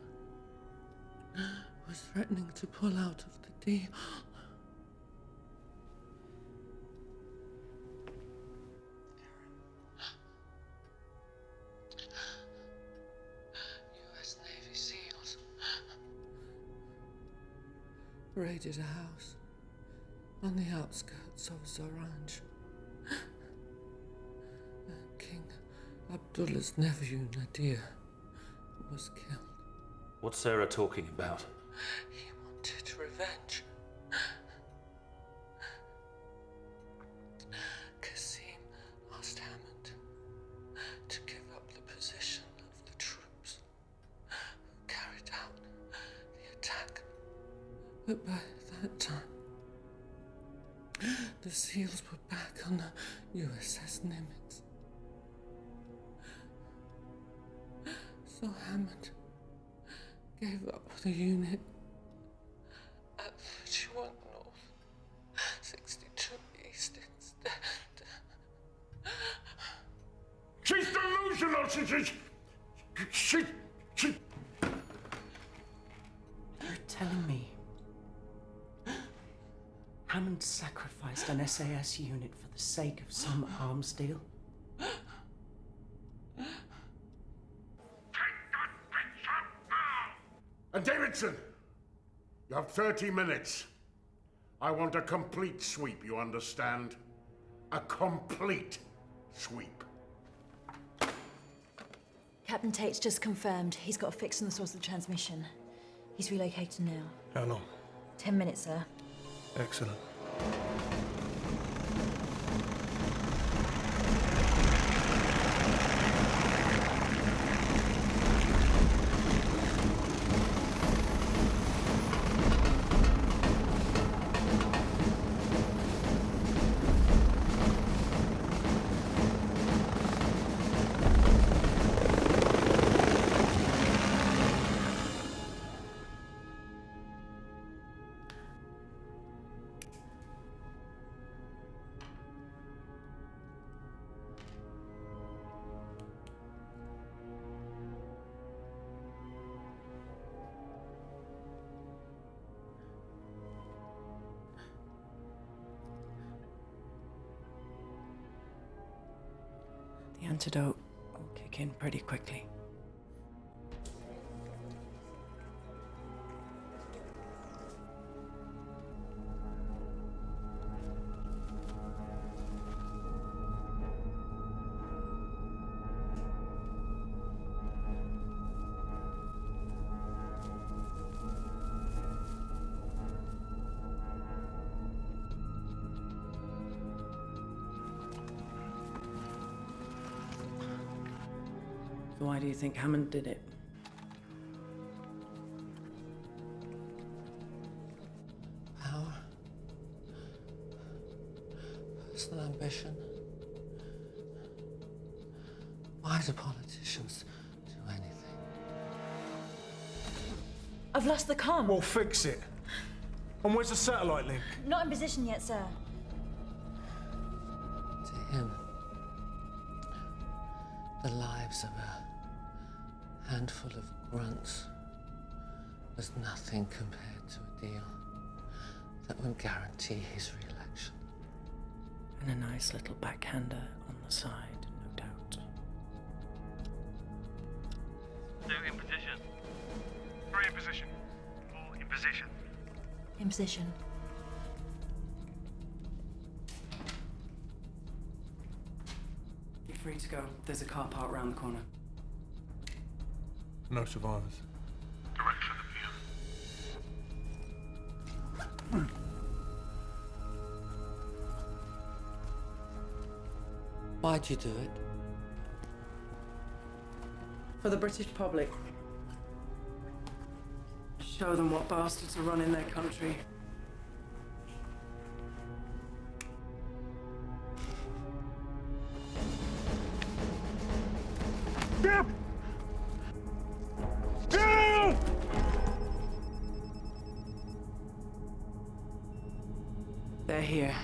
was threatening to pull out of the deal. US Navy SEALs raided a house on the outskirts of Zoranj. King Abdullah's nephew, Nadir, was killed. What's Sarah talking about? He wanted revenge. Qasim asked Hammond to give up the position of the troops who carried out the attack. But by that time, the SEALs were back on the USS Nimitz. So Hammond gave up the unit at 31 North, 62 East instead. She's delusional! She... You're telling me Hammond sacrificed an SAS unit for the sake of some arms deal? And Davidson, you have 30 minutes. I want a complete sweep, you understand? A complete sweep. Captain Tate's just confirmed he's got a fix on the source of the transmission. He's relocated now. How long? 10 minutes, sir. Excellent. The antidote will kick in pretty quickly. So why do you think Hammond did it? Power. Personal ambition. Why do politicians do anything? I've lost the comm. Well, fix it. And where's the satellite link? Not in position yet, sir. To him, the lives of a handful of grunts was nothing compared to a deal that would guarantee his re-election. And a nice little backhander on the side, no doubt. Two in position. Three in position. Four in position. In position. You're free to go. There's a car park around the corner. No survivors. Direction of the PM. Why'd you do it? For the British public. Show them what bastards are running their country. They're here.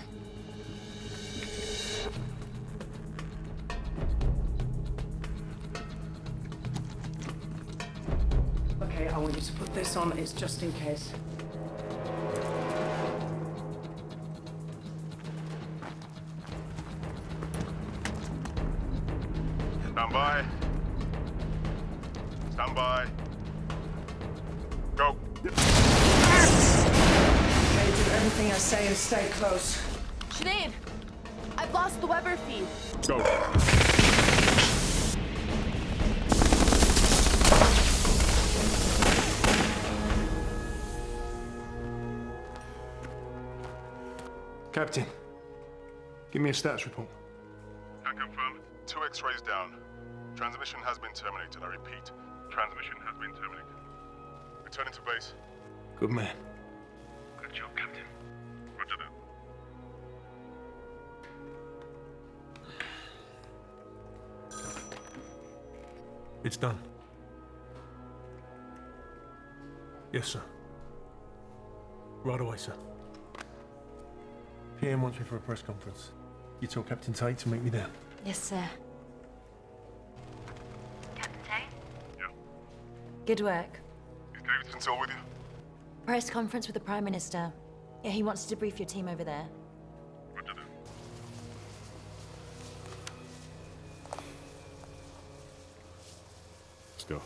Okay, I want you to put this on. It's just in case. Stand by. Stand by. Go. Okay, do everything I say and stay close. Sinead, I've lost the Weber feed. Go. Captain, give me a status report. Can confirm. 2 X-rays down. Transmission has been terminated. I repeat, transmission has been terminated. Returning to base. Good man. Good job, Captain. Roger that. It's done. Yes, sir. Right away, sir. PM wants me for a press conference. You tell Captain Tate to meet me there. Yes, sir. Captain Tate? Yeah. Good work. Is Davidson still with you? Press conference with the Prime Minister. Yeah, he wants to debrief your team over there. Roger that. Let's go.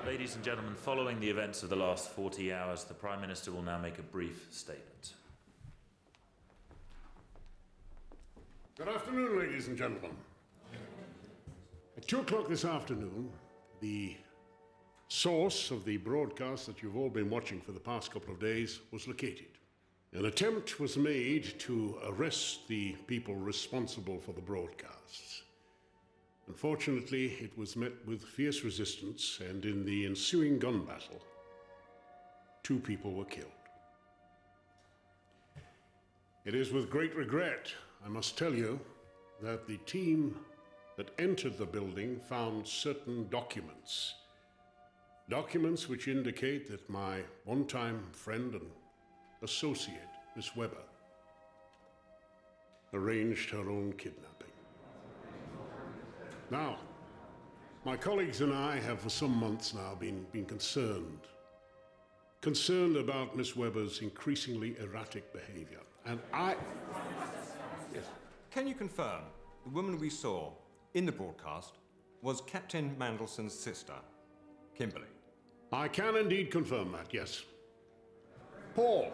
Ladies and gentlemen, following the events of the last 40 hours, the Prime Minister will now make a brief statement. Good afternoon, ladies and gentlemen. At 2 o'clock this afternoon, the source of the broadcast that you've all been watching for the past couple of days was located. An attempt was made to arrest the people responsible for the broadcasts. Unfortunately, it was met with fierce resistance, and in the ensuing gun battle, 2 people were killed. It is with great regret, I must tell you, that the team that entered the building found certain documents. Documents which indicate that my one-time friend and associate, Miss Weber, arranged her own kidnapping. Now, my colleagues and I have for some months now been concerned about Miss Weber's increasingly erratic behavior. And yes. Can you confirm the woman we saw in the broadcast was Captain Mandelson's sister, Kimberly? I can indeed confirm that, yes. Paul.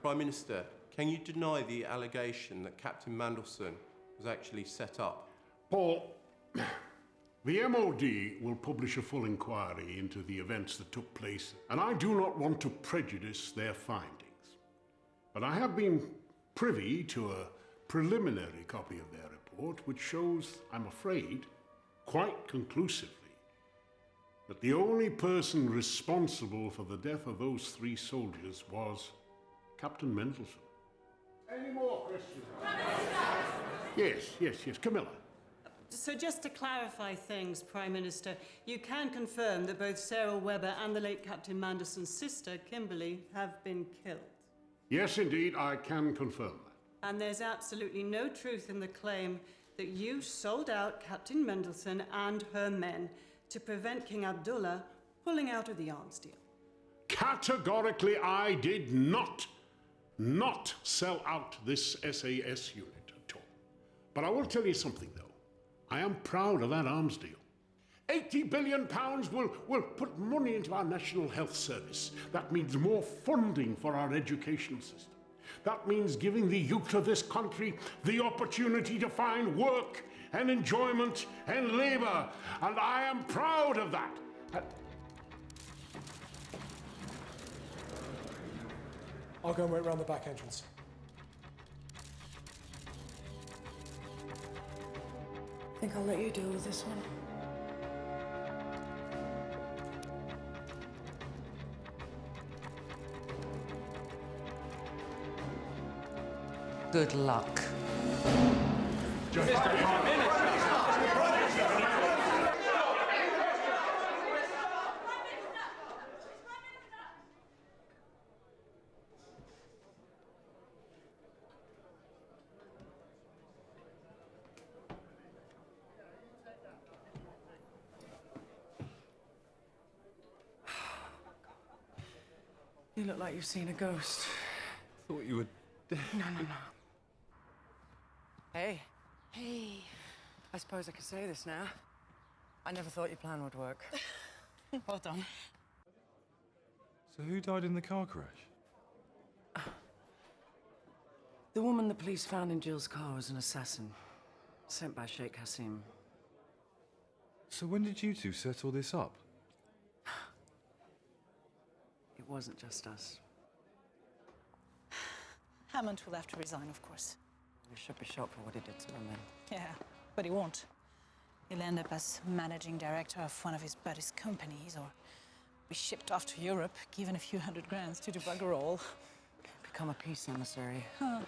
Prime Minister, can you deny the allegation that Captain Mandelson was actually set up? Paul, the MOD will publish a full inquiry into the events that took place, and I do not want to prejudice their findings. But I have been privy to a preliminary copy of their report, which shows, I'm afraid, quite conclusively, that the only person responsible for the death of those 3 soldiers was Captain Mendelsohn. Any more questions? Yes, Camilla. So just to clarify things, Prime Minister, you can confirm that both Sarah Webber and the late Captain Manderson's sister, Kimberly, have been killed. Yes, indeed, I can confirm that. And there's absolutely no truth in the claim that you sold out Captain Mendelssohn and her men to prevent King Abdullah pulling out of the arms deal. Categorically, I did not sell out this SAS unit at all. But I will tell you something, though. I am proud of that arms deal. £80 billion will put money into our National Health Service. That means more funding for our education system. That means giving the youth of this country the opportunity to find work and enjoyment and labour. And I am proud of that. I'll go and wait round the back entrance. I think I'll let you deal with this one. Good luck. You look like you've seen a ghost. Thought you were dead. No. Hey, Hey. I suppose I could say this now. I never thought your plan would work. Well done. So who died in the car crash? The woman the police found in Jill's car was an assassin, sent by Sheikh Hassim. So when did you two set all this up? It wasn't just us. Hammond will have to resign, of course. We should be shot for what he did to the men. Yeah, but he won't. He'll end up as managing director of one of his buddies' companies, or be shipped off to Europe, given a few $100 grand to do bugger all. Become a peace emissary. Huh.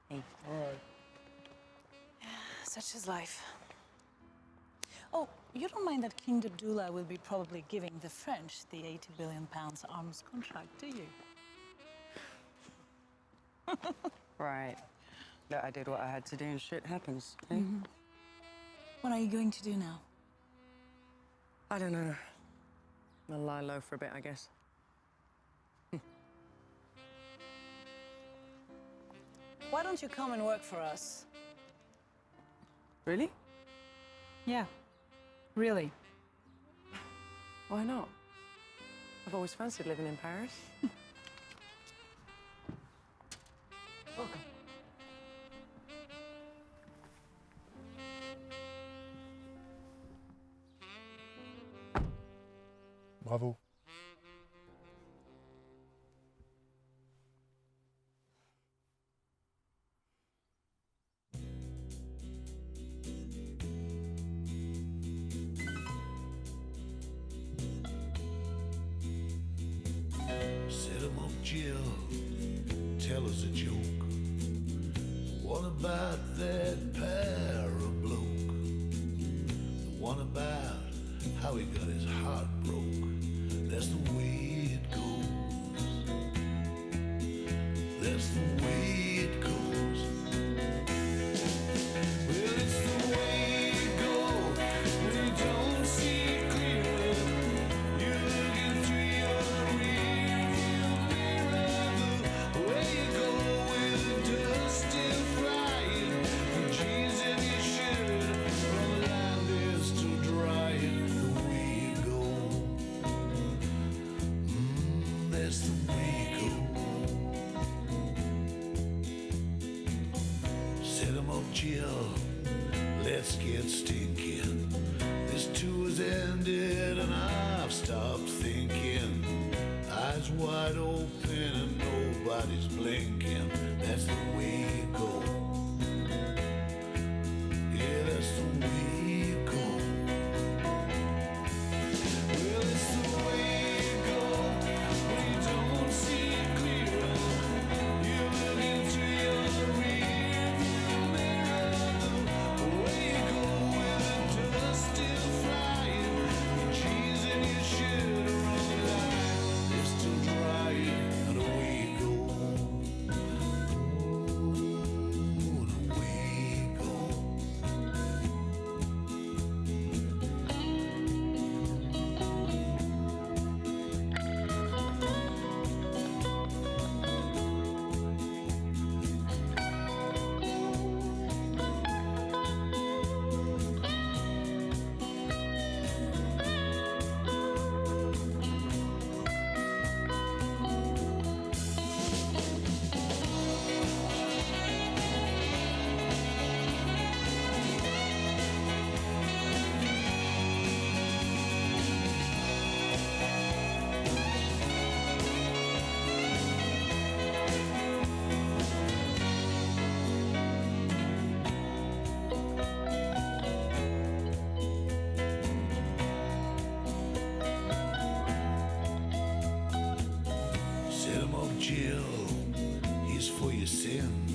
Hey. All right. Such is life. Oh, you don't mind that King Abdullah will be probably giving the French the £80 billion arms contract, do you? Right. Look, I did what I had to do and shit happens. Eh? Mm-hmm. What are you going to do now? I don't know. I'll lie low for a bit, I guess. Why don't you come and work for us? Really? Yeah, really. Why not? I've always fancied living in Paris. Welcome. Bravo. Set 'em up, Jill. Tell us a joke. What about that para bloke? The one about how he got his heart broke. That's the way it goes. That's the way it goes. Well, it's the way it goes when you don't see it clearly. You're looking through your rearview mirror. The way you go with the dust still flying. The jeans in your shirt from the line is still drying. The way you go. That's the way it goes. Set 'em up, Jill. Let's get stinking. This tour's ended and I've stopped thinking. Eyes wide open and no Nobody's blinking, that's the way it goes. Yeah, that's the way it goes. Well, it's the way it goes when you don't see it clearer. You look into your rearview mirror. The way it goes with the dust still flying, your jeans and your shirt are on the line. They're still drying, and away it goes. Ooh, and away it goes. Set him up, Jill. He's for your sins.